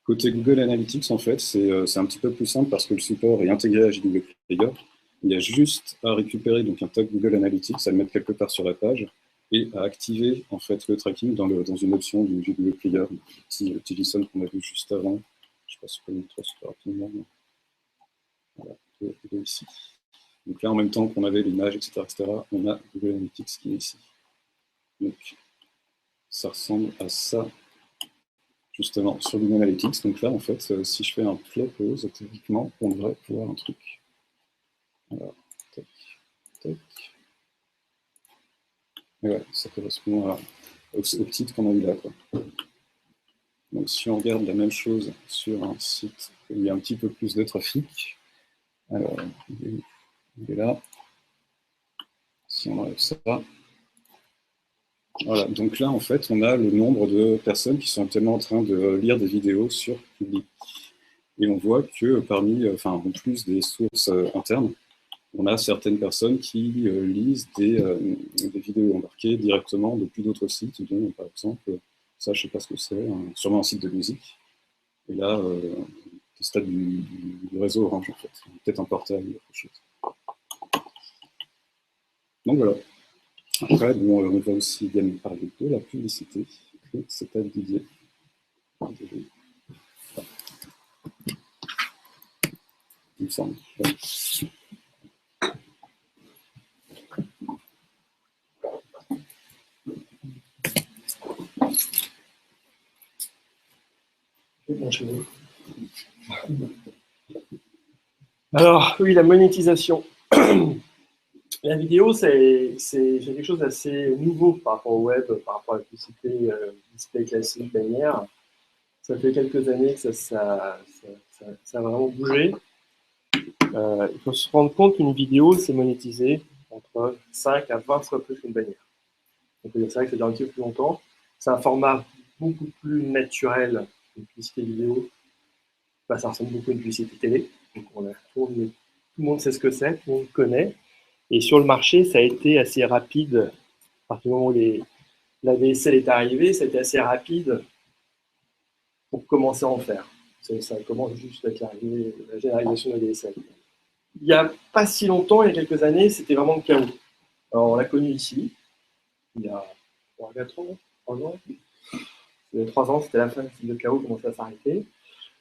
Côté Google Analytics, en fait, c'est un petit peu plus simple parce que le support est intégré à JW Player. Il y a juste à récupérer donc, un tag Google Analytics, à le mettre quelque part sur la page et à activer en fait, le tracking dans une option du JW Player, le petit JSON qu'on a vu juste avant. Je ne sais pas si je peux le montrer super rapidement. Voilà, de ici. Donc là, en même temps qu'on avait l'image, etc., on a Google Analytics qui est ici. Donc, ça ressemble à ça. Justement, sur Google Analytics, donc là, en fait, si je fais un play pause, théoriquement, on devrait voir un truc. Alors, tac, tac. Et ouais, ça correspond au titre qu'on a eu là, quoi. Donc, si on regarde la même chose sur un site où il y a un petit peu plus de trafic, alors, il est là. Si on enlève ça, voilà, donc là, en fait, on a le nombre de personnes qui sont actuellement en train de lire des vidéos sur Public. Et on voit que en plus des sources internes, on a certaines personnes qui lisent des vidéos embarquées directement depuis d'autres sites, dont, par exemple, ça, je ne sais pas ce que c'est, sûrement un site de musique. Et là, des stades du réseau Orange, en fait. Peut-être un portail ou quelque chose. Donc voilà. Après, bon, on va aussi bien parler de la publicité, et c'est à Didier. Il me semble. Ouais. Alors, oui, la monétisation. La vidéo, c'est quelque chose d'assez nouveau par rapport au web, par rapport à la publicité display classique, bannière. Ça fait quelques années que ça a vraiment bougé. Il faut se rendre compte qu'une vidéo, c'est monétisé entre 5 à 20 fois plus qu'une bannière. Donc, c'est vrai que ça dure un petit peu plus longtemps. C'est un format beaucoup plus naturel qu'une publicité vidéo. Bah, ça ressemble beaucoup à une publicité télé. Donc, tout le monde sait ce que c'est, tout le monde connaît. Et sur le marché, ça a été assez rapide. À partir du moment où la DSL est arrivée, ça a été assez rapide pour commencer à en faire. Ça commence juste avec la généralisation de la DSL. Il n'y a pas si longtemps, il y a quelques années, c'était vraiment le chaos. Alors, on l'a connu ici, il y a 4 ans, 3 ans. Il y a 3 ans, c'était la fin du chaos, commençait à s'arrêter.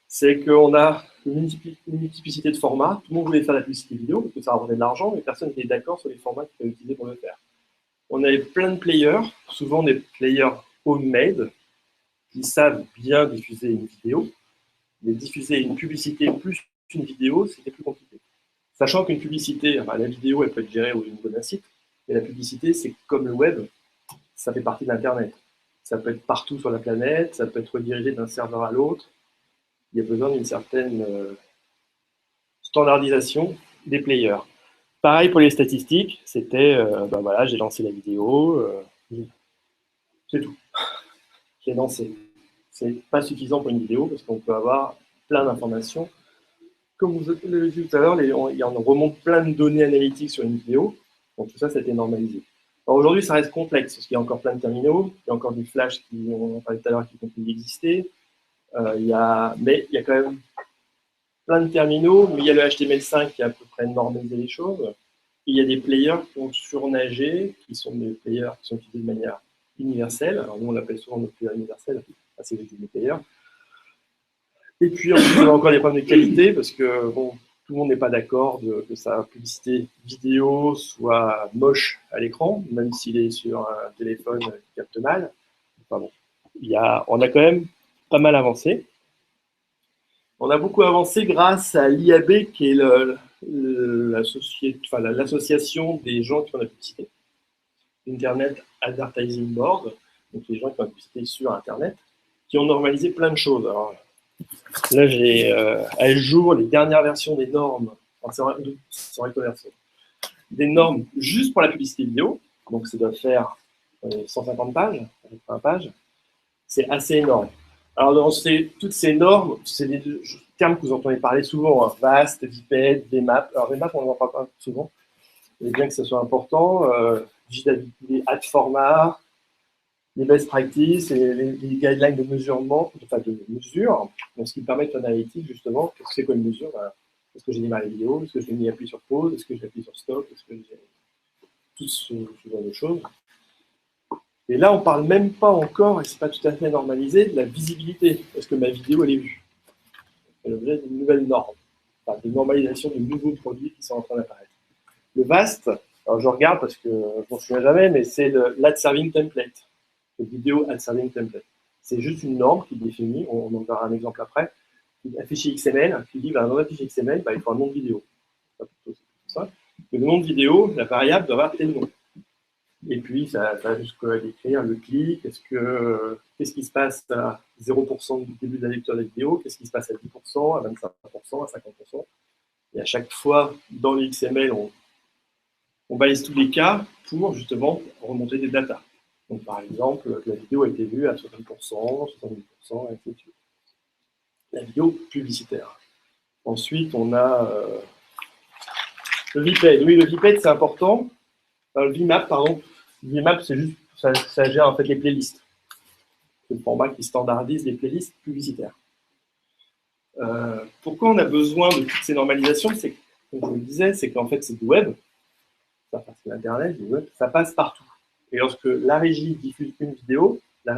C'est qu'on a une multiplicité de formats. Tout le monde voulait faire la publicité vidéo parce que ça rapportait de l'argent, mais personne n'était d'accord sur les formats qu'il fallait utiliser pour le faire. On avait plein de players, souvent des players homemade, qui savent bien diffuser une vidéo, mais diffuser une publicité plus qu'une vidéo, c'était plus compliqué. Sachant qu'une publicité, enfin, la vidéo, elle peut être gérée au niveau d'un site, mais la publicité, c'est comme le web, ça fait partie de l'Internet. Ça peut être partout sur la planète, ça peut être redirigé d'un serveur à l'autre. Il y a besoin d'une certaine standardisation des players. Pareil pour les statistiques, c'était, ben voilà, j'ai lancé la vidéo, c'est tout. J'ai lancé. C'est pas suffisant pour une vidéo parce qu'on peut avoir plein d'informations. Comme vous l'avez vu tout à l'heure, il en remonte plein de données analytiques sur une vidéo. Donc tout ça, ça a été normalisé. Alors aujourd'hui, ça reste complexe parce qu'il y a encore plein de terminaux, il y a encore du flash qui, on en parlait tout à l'heure, qui continue d'exister. Mais il y a quand même plein de terminaux, mais il y a le HTML5 qui a à peu près normalisé les choses. Et il y a des players qui ont surnagé, qui sont des players qui sont utilisés de manière universelle. Alors nous, on l'appelle souvent notre player universel, c'est des players. Et puis ensuite, on a encore des problèmes de qualité, parce que bon, tout le monde n'est pas d'accord que sa publicité vidéo soit moche à l'écran, même s'il est sur un téléphone qui capte mal. Enfin bon, on a quand même pas mal avancé. On a beaucoup avancé grâce à l'IAB, qui est l'association des gens qui font la publicité, Internet Advertising Board, donc les gens qui font la publicité sur Internet, qui ont normalisé plein de choses. Alors, là, j'ai à jour les dernières versions des normes, enfin, des normes juste pour la publicité vidéo, donc ça doit faire 150 pages, 120 pages, c'est assez énorme. Alors, dans toutes ces normes, c'est des termes que vous entendez parler souvent, hein, VAST, VPED, VMAP. Alors, VMAP, on n'en parle pas souvent, mais bien que ce soit important, les ad formats, les best practices et les guidelines de mesurement, enfin de mesure, donc ce qui permet de faire l'analytique, justement. Qu'est-ce que c'est comme mesure? Est-ce que j'ai démarré la vidéo? Est-ce que j'ai mis appui sur pause? Est-ce que j'ai appuyé sur stop? Est-ce que j'ai tout ce genre de choses? Et là, on ne parle même pas encore, et ce n'est pas tout à fait normalisé, de la visibilité. Est-ce que ma vidéo, elle est vue? C'est l'objet d'une nouvelle norme, enfin, de normalisation de nouveaux produits qui sont en train d'apparaître. Le VAST, alors je regarde parce que je ne m'en souviens jamais, mais c'est l'Ad Serving Template, le Video Ad Serving Template. C'est juste une norme qui définit, on en verra un exemple après, un fichier XML qui dit, dans un fichier XML, il faut un nom de vidéo. C'est ça. Le nom de vidéo, la variable doit avoir tel nom. Et puis, ça va jusqu'à décrire le clic, qu'est-ce qui se passe à 0% du début de la lecture de la vidéo, qu'est-ce qui se passe à 10%, à 25%, à 50%. Et à chaque fois, dans le XML, on balise tous les cas pour justement remonter des datas. Donc, par exemple, que la vidéo a été vue à 60%, 70%, et ainsi de suite. La vidéo publicitaire. Ensuite, on a le VPED. Oui, le VPED, c'est important. Le VMAP, pardon. Le VMAP, c'est juste, ça gère en fait les playlists. C'est le format qui standardise les playlists publicitaires. Pourquoi on a besoin de toutes ces normalisations? C'est, comme je vous le disais, c'est qu'en fait, c'est du web. Ça passe sur Internet, du web, ça passe partout. Et lorsque la régie diffuse une vidéo, la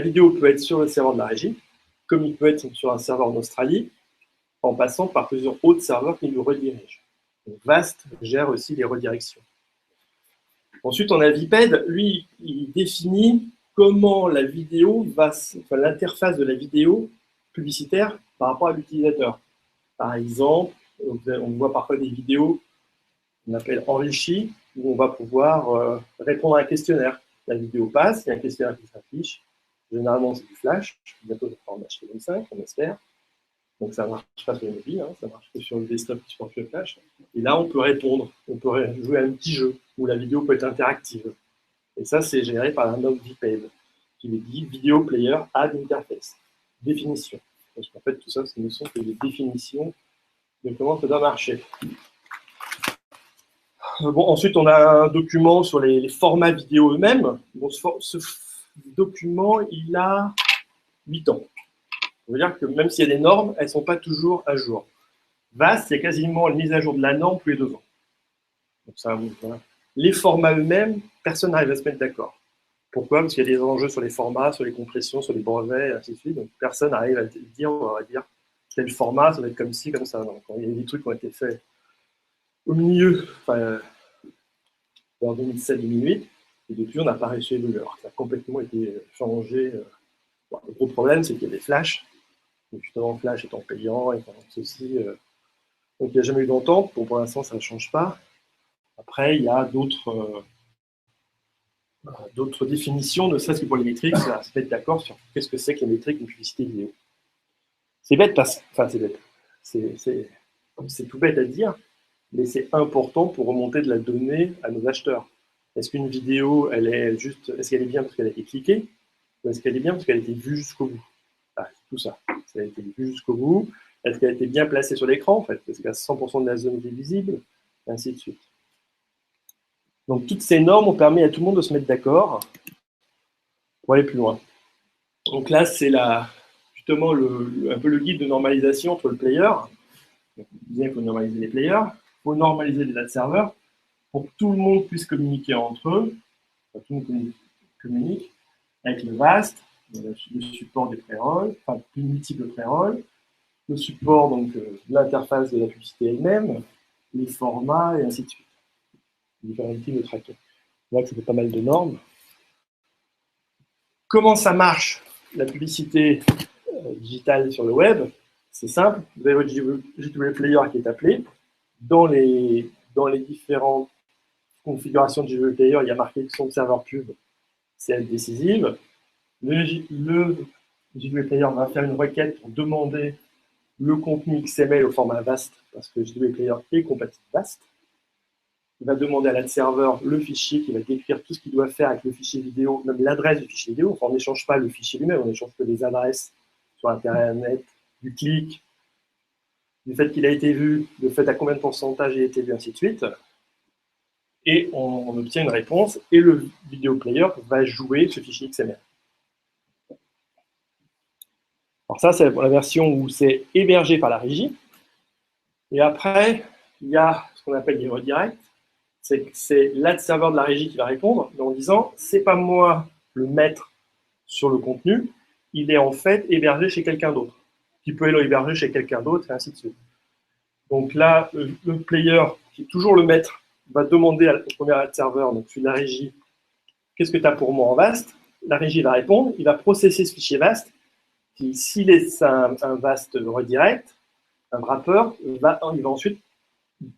vidéo peut être sur le serveur de la régie, comme il peut être sur un serveur en Australie, en passant par plusieurs autres serveurs qui nous redirigent. Donc, VAST gère aussi les redirections. Ensuite, on a VPED. Lui, il définit comment la vidéo l'interface de la vidéo publicitaire par rapport à l'utilisateur. Par exemple, on voit parfois des vidéos qu'on appelle enrichies, où on va pouvoir répondre à un questionnaire. La vidéo passe, il y a un questionnaire qui s'affiche. Généralement, c'est du flash. Bientôt, ça sera en HTML5, on espère. Donc, ça ne marche pas sur les mobiles, hein, ça marche que sur le desktop qui supporte le flash. Et là, on peut répondre, on peut jouer à un petit jeu où la vidéo peut être interactive. Et ça, c'est généré par un nom VPED qui lui dit Video Player Add Interface. Définition. Parce qu'en fait, tout ça, ce ne sont que des définitions de comment ça doit marcher. Bon, ensuite, on a un document sur les formats vidéo eux-mêmes. Bon, ce document, il a 8 ans. Ça veut dire que même s'il y a des normes, elles ne sont pas toujours à jour. VAST, c'est quasiment une mise à jour de la norme tous les 2 ans. Donc, voilà. Les formats eux-mêmes, personne n'arrive à se mettre d'accord. Pourquoi? Parce qu'il y a des enjeux sur les formats, sur les compressions, sur les brevets, et ainsi de suite. Donc, personne n'arrive à dire, on va dire, tel format, ça va être comme ci, comme ça. Donc, il y a des trucs qui ont été faits au milieu, enfin, en 2007-2008, et depuis, on n'a pas réussi à évoluer. Alors, ça a complètement été changé. Bon, le gros problème, c'est qu'il y a des flashs. Et justement, Flash étant payant, étant ceci. Donc, il n'y a jamais eu d'entente. Bon, pour l'instant, ça ne change pas. Après, il y a d'autres définitions, ne serait-ce que pour les métriques, à se mettre d'accord sur qu'est-ce que c'est que les métriques d'une publicité vidéo. C'est bête parce que, enfin, c'est bête. C'est tout bête à dire, mais c'est important pour remonter de la donnée à nos acheteurs. Est-ce qu'une vidéo, est-ce qu'elle est bien parce qu'elle a été cliquée, ou est-ce qu'elle est bien parce qu'elle a été vue jusqu'au bout? Ah, c'est tout ça. Ça a été vue jusqu'au bout. Est-ce qu'elle a été bien placée sur l'écran, en fait? Est-ce qu'à 100% de la zone est visible? Et ainsi de suite. Donc, toutes ces normes ont permis à tout le monde de se mettre d'accord pour aller plus loin. Donc là, c'est justement un peu le guide de normalisation entre le player. Donc, il faut normaliser les players, il faut normaliser les ad serveurs pour que tout le monde puisse communiquer entre eux. Enfin, tout le monde communique avec le VAST, le support des pré-rolls, enfin, plus multiples pré-rolls, le support donc, de l'interface de la publicité elle-même, les formats et ainsi de suite. Différents types de tracking. On voit que ça fait pas mal de normes. Comment ça marche, la publicité digitale sur le web? C'est simple, vous avez votre JW Player qui est appelé. Dans les différentes configurations de JW Player, il y a marqué que son serveur pub, c'est elle décisive. Le JW Player va faire une requête pour demander le contenu XML au format VAST, parce que JW Player est compatible VAST. Il va demander à l'ad serveur le fichier qui va décrire tout ce qu'il doit faire avec le fichier vidéo, même l'adresse du fichier vidéo. Enfin, on n'échange pas le fichier lui-même, on échange que les adresses sur Internet, du clic, du fait qu'il a été vu, du fait à combien de pourcentage il a été vu, ainsi de suite. Et on obtient une réponse, et le vidéo player va jouer ce fichier XML. Alors ça, c'est la version où c'est hébergé par la régie. Et après, il y a ce qu'on appelle les redirects. C'est l'ad serveur de la régie qui va répondre en disant « c'est pas moi le maître sur le contenu, il est en fait hébergé chez quelqu'un d'autre, qui peut le héberger chez quelqu'un d'autre, et ainsi de suite. » Donc là, le player, qui est toujours le maître, va demander au premier ad serveur, donc celui de la régie, « qu'est-ce que tu as pour moi en VAST ?» La régie va répondre, il va processer ce fichier VAST, qui, s'il est un VAST redirect, un wrapper, il va ensuite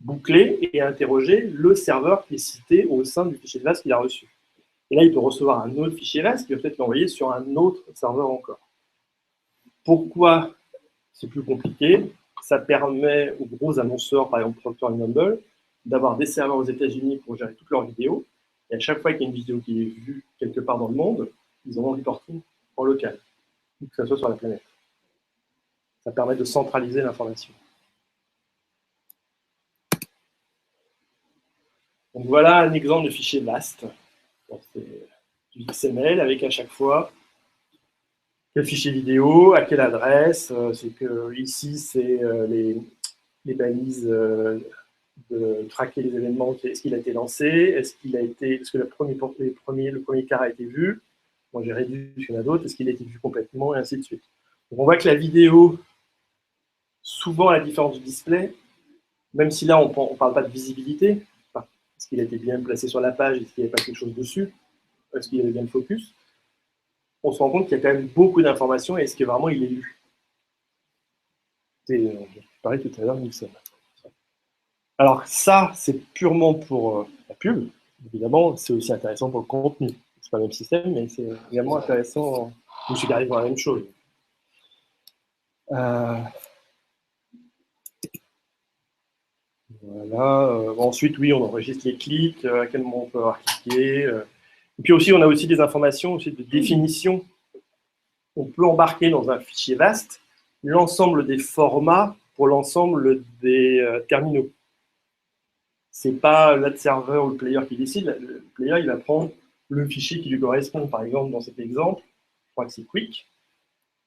boucler et interroger le serveur qui est cité au sein du fichier VAST qu'il a reçu. Et là, il peut recevoir un autre fichier VAST qui va peut-être l'envoyer sur un autre serveur encore. Pourquoi c'est plus compliqué? Ça permet aux gros annonceurs, par exemple Procter & Gamble, d'avoir des serveurs aux États-Unis pour gérer toutes leurs vidéos. Et à chaque fois qu'il y a une vidéo qui est vue quelque part dans le monde, ils ont un reporting en local, que ce soit sur la planète. Ça permet de centraliser l'information. Donc voilà un exemple de fichier VAST. C'est du XML avec à chaque fois quel fichier vidéo, à quelle adresse. C'est que ici, c'est les balises de traquer les événements. Est-ce qu'il a été lancé? Est-ce que le premier quart a été vu? Moi, j'ai réduit parce qu'il y en a d'autres. Est-ce qu'il a été vu complètement? Et ainsi de suite. Donc on voit que la vidéo, souvent à la différence du display, même si là, on ne parle pas de visibilité, est-ce qu'il a été bien placé sur la page? Est-ce qu'il n'y avait pas quelque chose dessus? Est-ce qu'il y avait bien le focus? On se rend compte qu'il y a quand même beaucoup d'informations et est-ce que vraiment il est lu? C'est pareil tout à l'heure, Nixon. Alors ça, c'est purement pour la pub. Évidemment, c'est aussi intéressant pour le contenu. C'est pas le même système, mais c'est également intéressant. Je suis arrivé à la même chose. Voilà. Ensuite, oui, on enregistre les clics, à quel moment on peut avoir cliqué. Et puis aussi, on a aussi des informations aussi de définition. On peut embarquer dans un fichier VAST l'ensemble des formats pour l'ensemble des terminaux. Ce n'est pas l'ad server ou le player qui décide. Le player, il va prendre le fichier qui lui correspond. Par exemple, dans cet exemple, je crois que c'est Quick.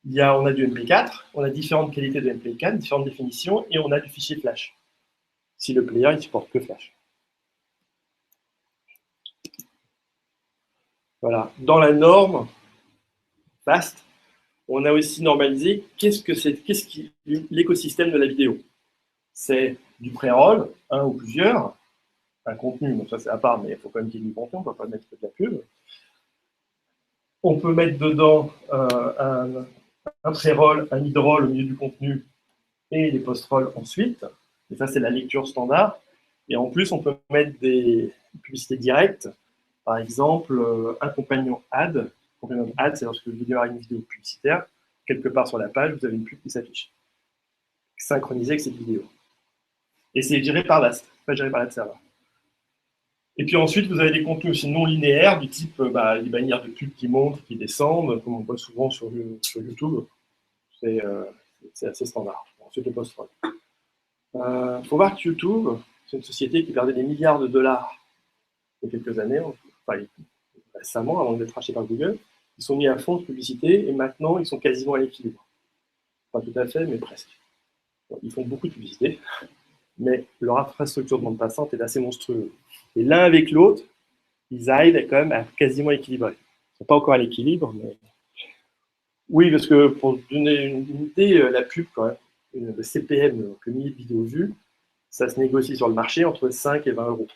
On a du MP4, on a différentes qualités de MP4, différentes définitions, et on a du fichier Flash, si le player ne supporte que Flash. Voilà. Dans la norme VAST, on a aussi normalisé l'écosystème de la vidéo. C'est du pré-roll, un ou plusieurs, un contenu, bon ça c'est à part, mais il faut quand même qu'il y ait du contenu, on ne va pas mettre que de la pub. On peut mettre dedans un pré-roll, un mid-roll au milieu du contenu et les post-roll ensuite. Et ça, c'est la lecture standard. Et en plus, on peut mettre des publicités directes. Par exemple, un compagnon ad. Compagnon ad, c'est lorsque vous démarrez une vidéo publicitaire, quelque part sur la page, vous avez une pub qui s'affiche, synchronisée avec cette vidéo. Et c'est géré par VAST, pas géré par l'ad-server. Et puis ensuite, vous avez des contenus aussi non linéaires, du type les bannières de pub qui montent, qui descendent, comme on voit souvent sur YouTube. C'est assez standard. Ensuite, le post-roll. Il faut voir que YouTube, c'est une société qui perdait des milliards de dollars il y a quelques années, enfin récemment, avant d'être racheté par Google. Ils sont mis à fond de publicité et maintenant, ils sont quasiment à l'équilibre. Pas tout à fait, mais presque. Ils font beaucoup de publicité, mais leur infrastructure de bande passante est assez monstrueuse. Et l'un avec l'autre, ils arrivent quand même à quasiment équilibrer. Ils ne sont pas encore à l'équilibre, mais... Oui, parce que pour donner une idée, la pub, quand même, le CPM, le millier de vidéos vues, ça se négocie sur le marché entre 5 et 20 euros.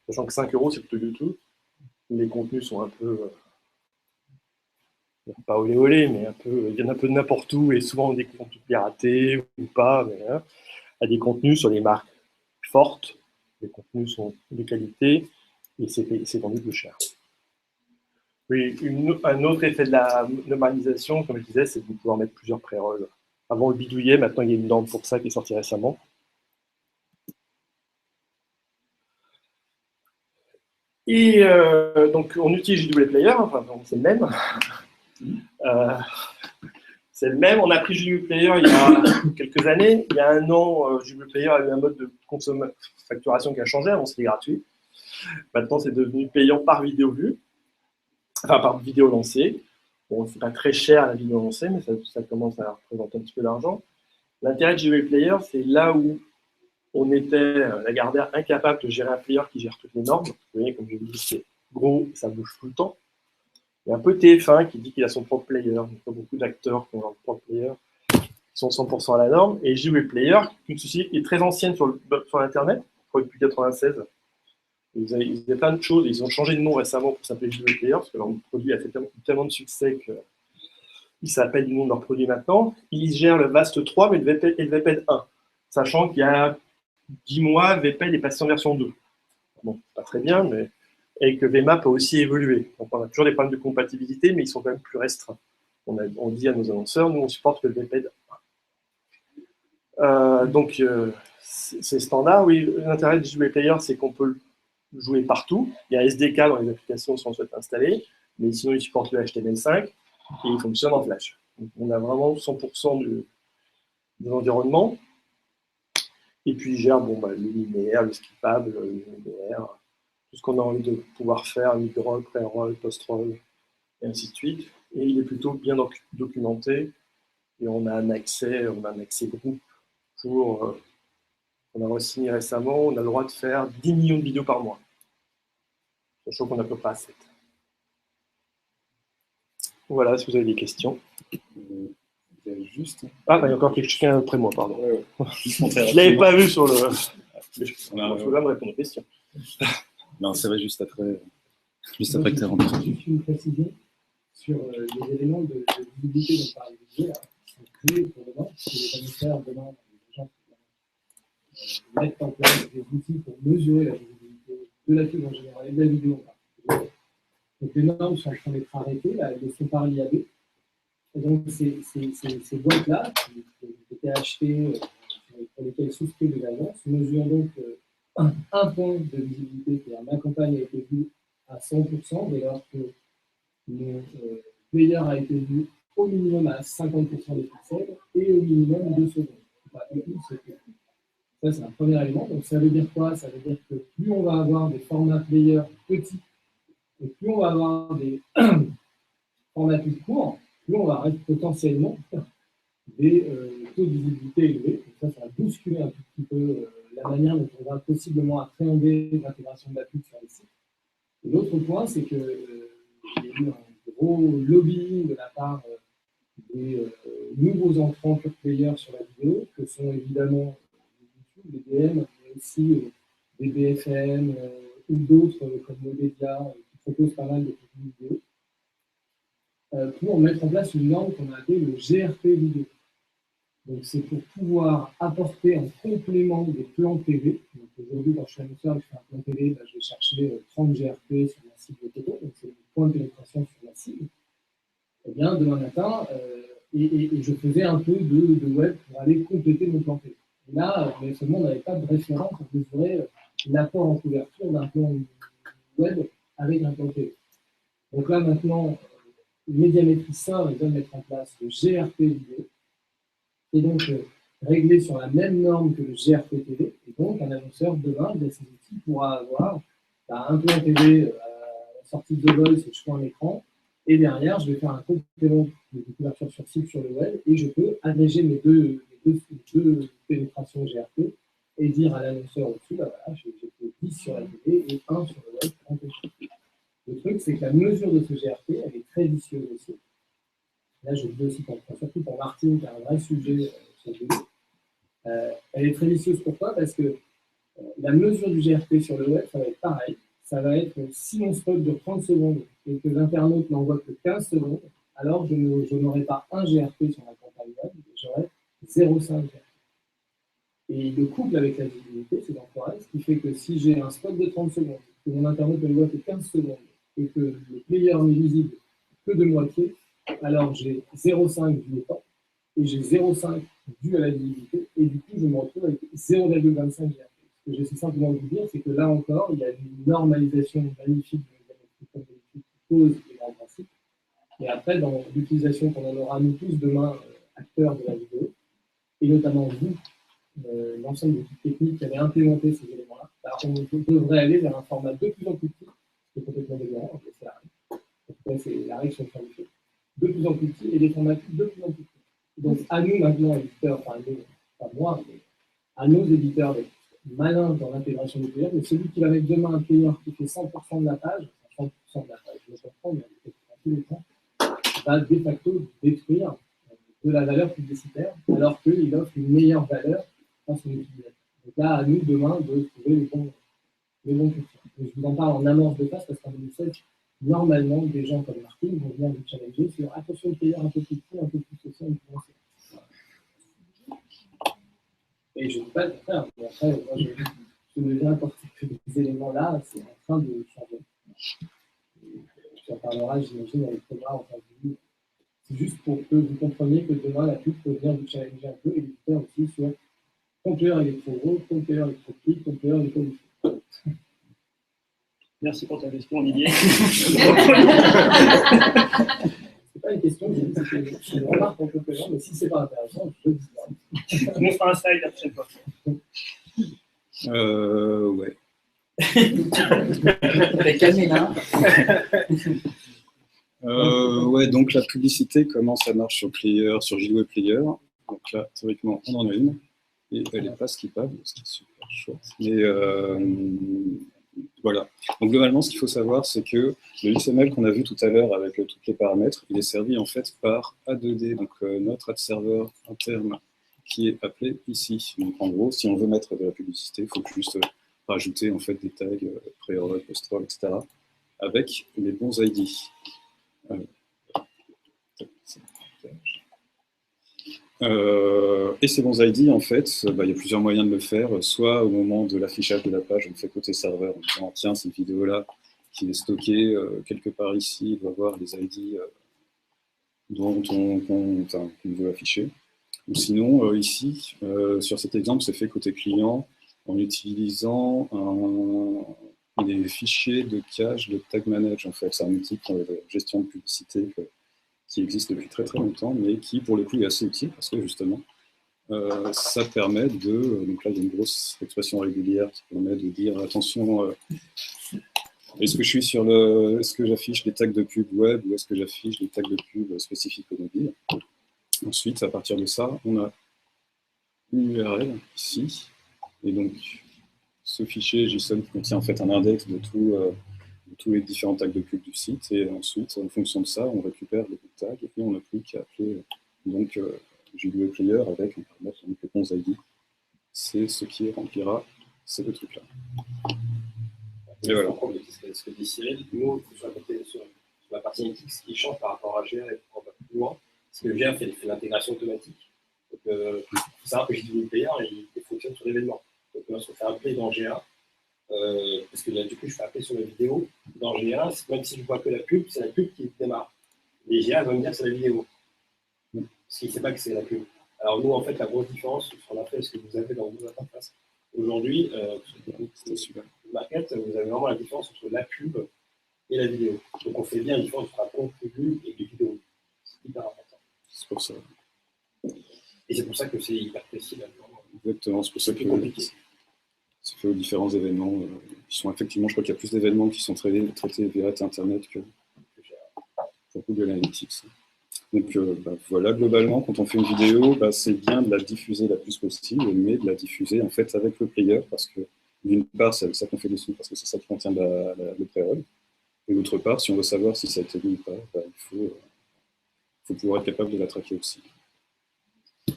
Sachant que 5 euros, c'est plutôt YouTube. Les contenus sont un peu, pas olé olé, mais un peu, il y en a un peu de n'importe où, et souvent des contenus piratés ou pas, mais à des contenus sur les marques fortes, les contenus sont de qualité, et c'est vendu plus cher. Oui, un autre effet de la normalisation, comme je disais, c'est de pouvoir mettre plusieurs pré-rolls. Avant, on le bidouillait, maintenant, il y a une norme pour ça qui est sortie récemment. Et donc, on utilise JW Player, enfin, c'est le même. C'est le même. On a pris JW Player il y a quelques années. Il y a un an, JW Player a eu un mode de facturation qui a changé. Avant, c'était gratuit. Maintenant, c'est devenu payant par vidéo vue. Enfin, par vidéo lancée. Bon, c'est pas très cher la vidéo lancée, mais ça commence à représenter un petit peu d'argent. L'intérêt de JW Player, c'est là où on était, Lagardère, incapable de gérer un player qui gère toutes les normes. Vous voyez, comme je vous dis, c'est gros, ça bouge tout le temps. Il y a un peu TF1 qui dit qu'il a son propre player. Il y a pas beaucoup d'acteurs qui ont leur propre player, qui sont 100% à la norme. Et JW Player, une société qui est très ancienne sur Internet, je crois depuis 1996. Ils avaient plein de choses. Ils ont changé de nom récemment pour s'appeler JW Player, parce que leur produit a fait tellement de succès qu'ils s'appellent du nom de leur produit maintenant. Ils gèrent le VAST 3, mais le VPED 1. Sachant qu'il y a 10 mois, VPED est passé en version 2. Bon, pas très bien, mais... Et que VMAP a aussi évolué. Donc, on a toujours des problèmes de compatibilité, mais ils sont quand même plus restreints. On dit à nos annonceurs, nous, on supporte que le VPED 1. Donc, c'est standard. Oui, l'intérêt du JW Player, c'est qu'on peut jouer partout. Il y a SDK dans les applications si on souhaite installer, mais sinon, il supporte le HTML5 et il fonctionne en Flash. Donc, on a vraiment 100% de l'environnement. Et puis, il gère le linéaire, le skippable, le linéaire, tout ce qu'on a envie de pouvoir faire, mid-roll, pré-roll, post-roll, et ainsi de suite. Et il est plutôt bien documenté. Et on a un accès groupe pour... on a re-signé récemment, on a le droit de faire 10 millions de vidéos par mois. Sachant qu'on a à peu près à 7. Voilà, si vous avez des questions. Juste... Ah, il y a encore quelqu'un après moi, pardon. Je ne l'avais pas vu sur le... Je peux me répondre aux questions. Non, c'est vrai, juste après que tu as rentré. Juste une précision sur les éléments de visibilité dont parlait Didier, qui sont clés pour demain, parce que les annonceurs demain, les gens qui mettent en place des outils pour mesurer la visibilité de la pub en général et de la vidéo en particulier. Donc les normes sont en train d'être arrêtées, là, elles sont par l'IAB. Et donc ces boîtes-là, qui étaient achetées, pour lesquelles souscrit des agences, mesurent donc un point de visibilité, c'est-à-dire ma campagne a été vue à 100%, dès lors que mon player a été vu au minimum à 50% des pixels et au minimum 2 secondes. Enfin, ça, c'est un premier élément. Donc, ça veut dire quoi? Ça veut dire que plus on va avoir des formats player petits et plus on va avoir des formats plus courts, plus on va avoir potentiellement des taux de visibilité élevés. Donc ça va bousculer un tout petit peu la manière dont on va possiblement appréhender l'intégration de la pub sur les sites. Et l'autre point, c'est qu'il y a eu un gros lobbying de la part des nouveaux entrants pure players sur la vidéo, que sont évidemment YouTube, les DM, mais aussi des BFM ou d'autres comme Modedia qui proposent pas mal de contenu vidéo, pour mettre en place une norme qu'on a appelée le GRP vidéo. Donc c'est pour pouvoir apporter en complément des plans TV. Donc aujourd'hui, quand je suis annonceur, je fais un plan TV, je vais chercher 30 GRP sur ma cible de photo, donc c'est le point de pénétration sur la cible. Eh bien, demain matin, et je faisais un peu de web pour aller compléter mon plan TV. Et là, mais seulement on n'avait pas de référence pour mesurer l'apport en couverture d'un plan web avec un plan TV. Donc là, maintenant, Médiamétrie sort et doit mettre en place le GRP vidéo, et donc réglé sur la même norme que le GRP TV. Et donc, un annonceur demain, via ces outils, pourra avoir un plan TV à la sortie de The Voice, je fais un écran, et derrière, je vais faire un complément de couverture sur cible sur le web, et je peux agréger mes deux pénétrations GRP et dire à l'annonceur au-dessus, bah voilà, j'ai fait 10 sur la télé et 1 sur le web. Le truc, c'est que la mesure de ce GRP, elle est très vicieuse aussi. Là, je le dis aussi surtout pour Martine, qui a un vrai sujet sur le vidéo. Elle est très vicieuse. Pourquoi? Parce que la mesure du GRP sur le web, ça va être pareil. Ça va être, si mon spot dure 30 secondes et que l'internaute n'envoie que 15 secondes, alors je n'aurai pas un GRP sur ma campagne web, j'aurai 0,5 GRP. Et le couple avec la visibilité, c'est l'enfoiré, ce qui fait que si j'ai un spot de 30 secondes, que mon internaute ne voit que 15 secondes, et que le player n'est visible que de moitié, alors j'ai 0,5 dû au temps, et j'ai 0,5 dû à la visibilité, et du coup je me retrouve avec 0,25 GRP. Ce que j'essaie simplement de vous dire, c'est que là encore, il y a une normalisation magnifique de la qui pose les grands principes. Et après, dans l'utilisation qu'on en aura nous tous demain, acteurs de la vidéo, et notamment vous, l'ensemble des équipes techniques qui avaient implémenté ces éléments-là, on devrait aller vers un format de plus en plus petit, c'est complètement délirant, c'est la règle. C'est la règle sur le format de plus en plus petit et des formats de plus en plus petits. Donc à nous maintenant, éditeurs, enfin nous, pas moi, mais à nos éditeurs d'être malins dans l'intégration du player, mais celui qui va mettre demain un player qui fait 100% de la page, 100% de la page, je le comprends, mais à tous les points, va de facto détruire de la valeur publicitaire, alors qu'il offre une meilleure valeur à son utilisateur. Donc là, à nous, demain, de trouver les bons critères. Je vous en parle en amorce de phase parce qu'en 2016, normalement, des gens comme Martin vont venir nous challenger sur attention, le player un peu plus petit, un peu plus social, un peu plus social. Et je ne dis pas le contraire, mais après, moi, je me viens apporter que ces éléments-là, c'est en train de changer. Tu en parleras, j'imagine, avec Thomas en fin de vie. C'est juste pour que vous compreniez que demain, la pub peut venir vous challenger un peu et l'éditeur aussi sur ton player il est trop gros, ton player il est trop petit, ton player il est trop difficile. Merci pour ta question, Olivier. C'est pas une question, c'est une remarque pour le player, mais si c'est pas intéressant, je le dis. On fera un slide après toi. Ouais. Calmez-la. Ouais, donc la publicité, comment ça marche sur Player, sur JW Player. Donc là, théoriquement, on en a une. Et elle n'est pas skippable, ce qui est super chouette. Mais voilà. Donc globalement, ce qu'il faut savoir, c'est que le XML qu'on a vu tout à l'heure avec tous les paramètres, il est servi en fait par A2D, donc notre ad server interne, qui est appelé ici. Donc en gros, si on veut mettre de la publicité, il faut juste rajouter en fait des tags pré-roll, post-roll, etc. avec les bons ID. Et ces bons ID, en fait, il y a plusieurs moyens de le faire. Soit au moment de l'affichage de la page, on le fait côté serveur en disant tiens, cette vidéo-là qui est stockée quelque part ici, il doit avoir les ID dont on veut afficher. Ou sinon, ici, sur cet exemple, c'est fait côté client en utilisant des fichiers de cache de Tag Manage. En fait, c'est un outil de gestion de publicité qui existe depuis très très longtemps, mais qui pour le coup est assez utile parce que justement, ça permet de... donc là, il y a une grosse expression régulière qui permet de dire attention, Est-ce que je suis sur le, est-ce que j'affiche des tags de pub web ou est-ce que j'affiche des tags de pub spécifiques au mobile? Ensuite, à partir de ça, on a une URL ici, et donc ce fichier JSON qui contient en fait un index de tous les différents tags de pub du site, et ensuite, en fonction de ça, on récupère les tags et on n'a plus qu'à appeler donc JDWeb Player avec un paramètre donc le ponce ID. C'est ce qui remplira ces deux trucs-là. Et voilà. Ce que dit Cyril, nous, sur la partie analytics, ce qui change par rapport à GA et on va plus loin, c'est que GA fait l'intégration automatique. Donc, il faut savoir que JDWeb Player, il fonctionne sur l'événement. Donc, lorsqu'on fait un play dans GA, parce que là, du coup, je fais un play sur la vidéo, dans GA, même si je vois que la pub, c'est la pub qui démarre. Et GA va me dire que c'est la vidéo. Parce qu'il ne sait pas que c'est la pub. Alors, nous, en fait, la grosse différence sur la ce que vous avez dans vos interfaces, aujourd'hui, sur le market, vous avez vraiment la différence entre la pub et la vidéo. Donc, on fait bien la différence entre un contenu et des vidéos. C'est hyper important. C'est pour ça. Et c'est pour ça que c'est hyper précis là-dedans. Exactement, c'est pour ça que c'est compliqué. Ça fait aux différents événements. Qui sont effectivement, je crois qu'il y a plus d'événements qui sont traités via Internet que pour Google Analytics. Donc voilà, globalement, quand on fait une vidéo, c'est bien de la diffuser la plus possible, mais de la diffuser en fait avec le player, parce que d'une part, c'est avec ça qu'on fait des sous, parce que c'est ça qui contient le pré-roll. Et d'autre part, si on veut savoir si ça a été vu ou pas, il faut pouvoir être capable de la traquer aussi. Et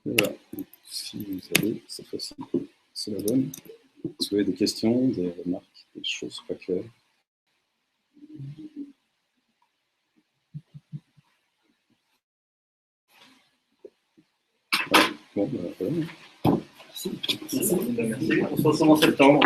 voilà. Donc, si vous avez cette fois-ci, c'est la bonne. Est-ce que vous avez des questions, des remarques, des choses pas claires? Bon, voilà. Merci. On se retrouve en septembre.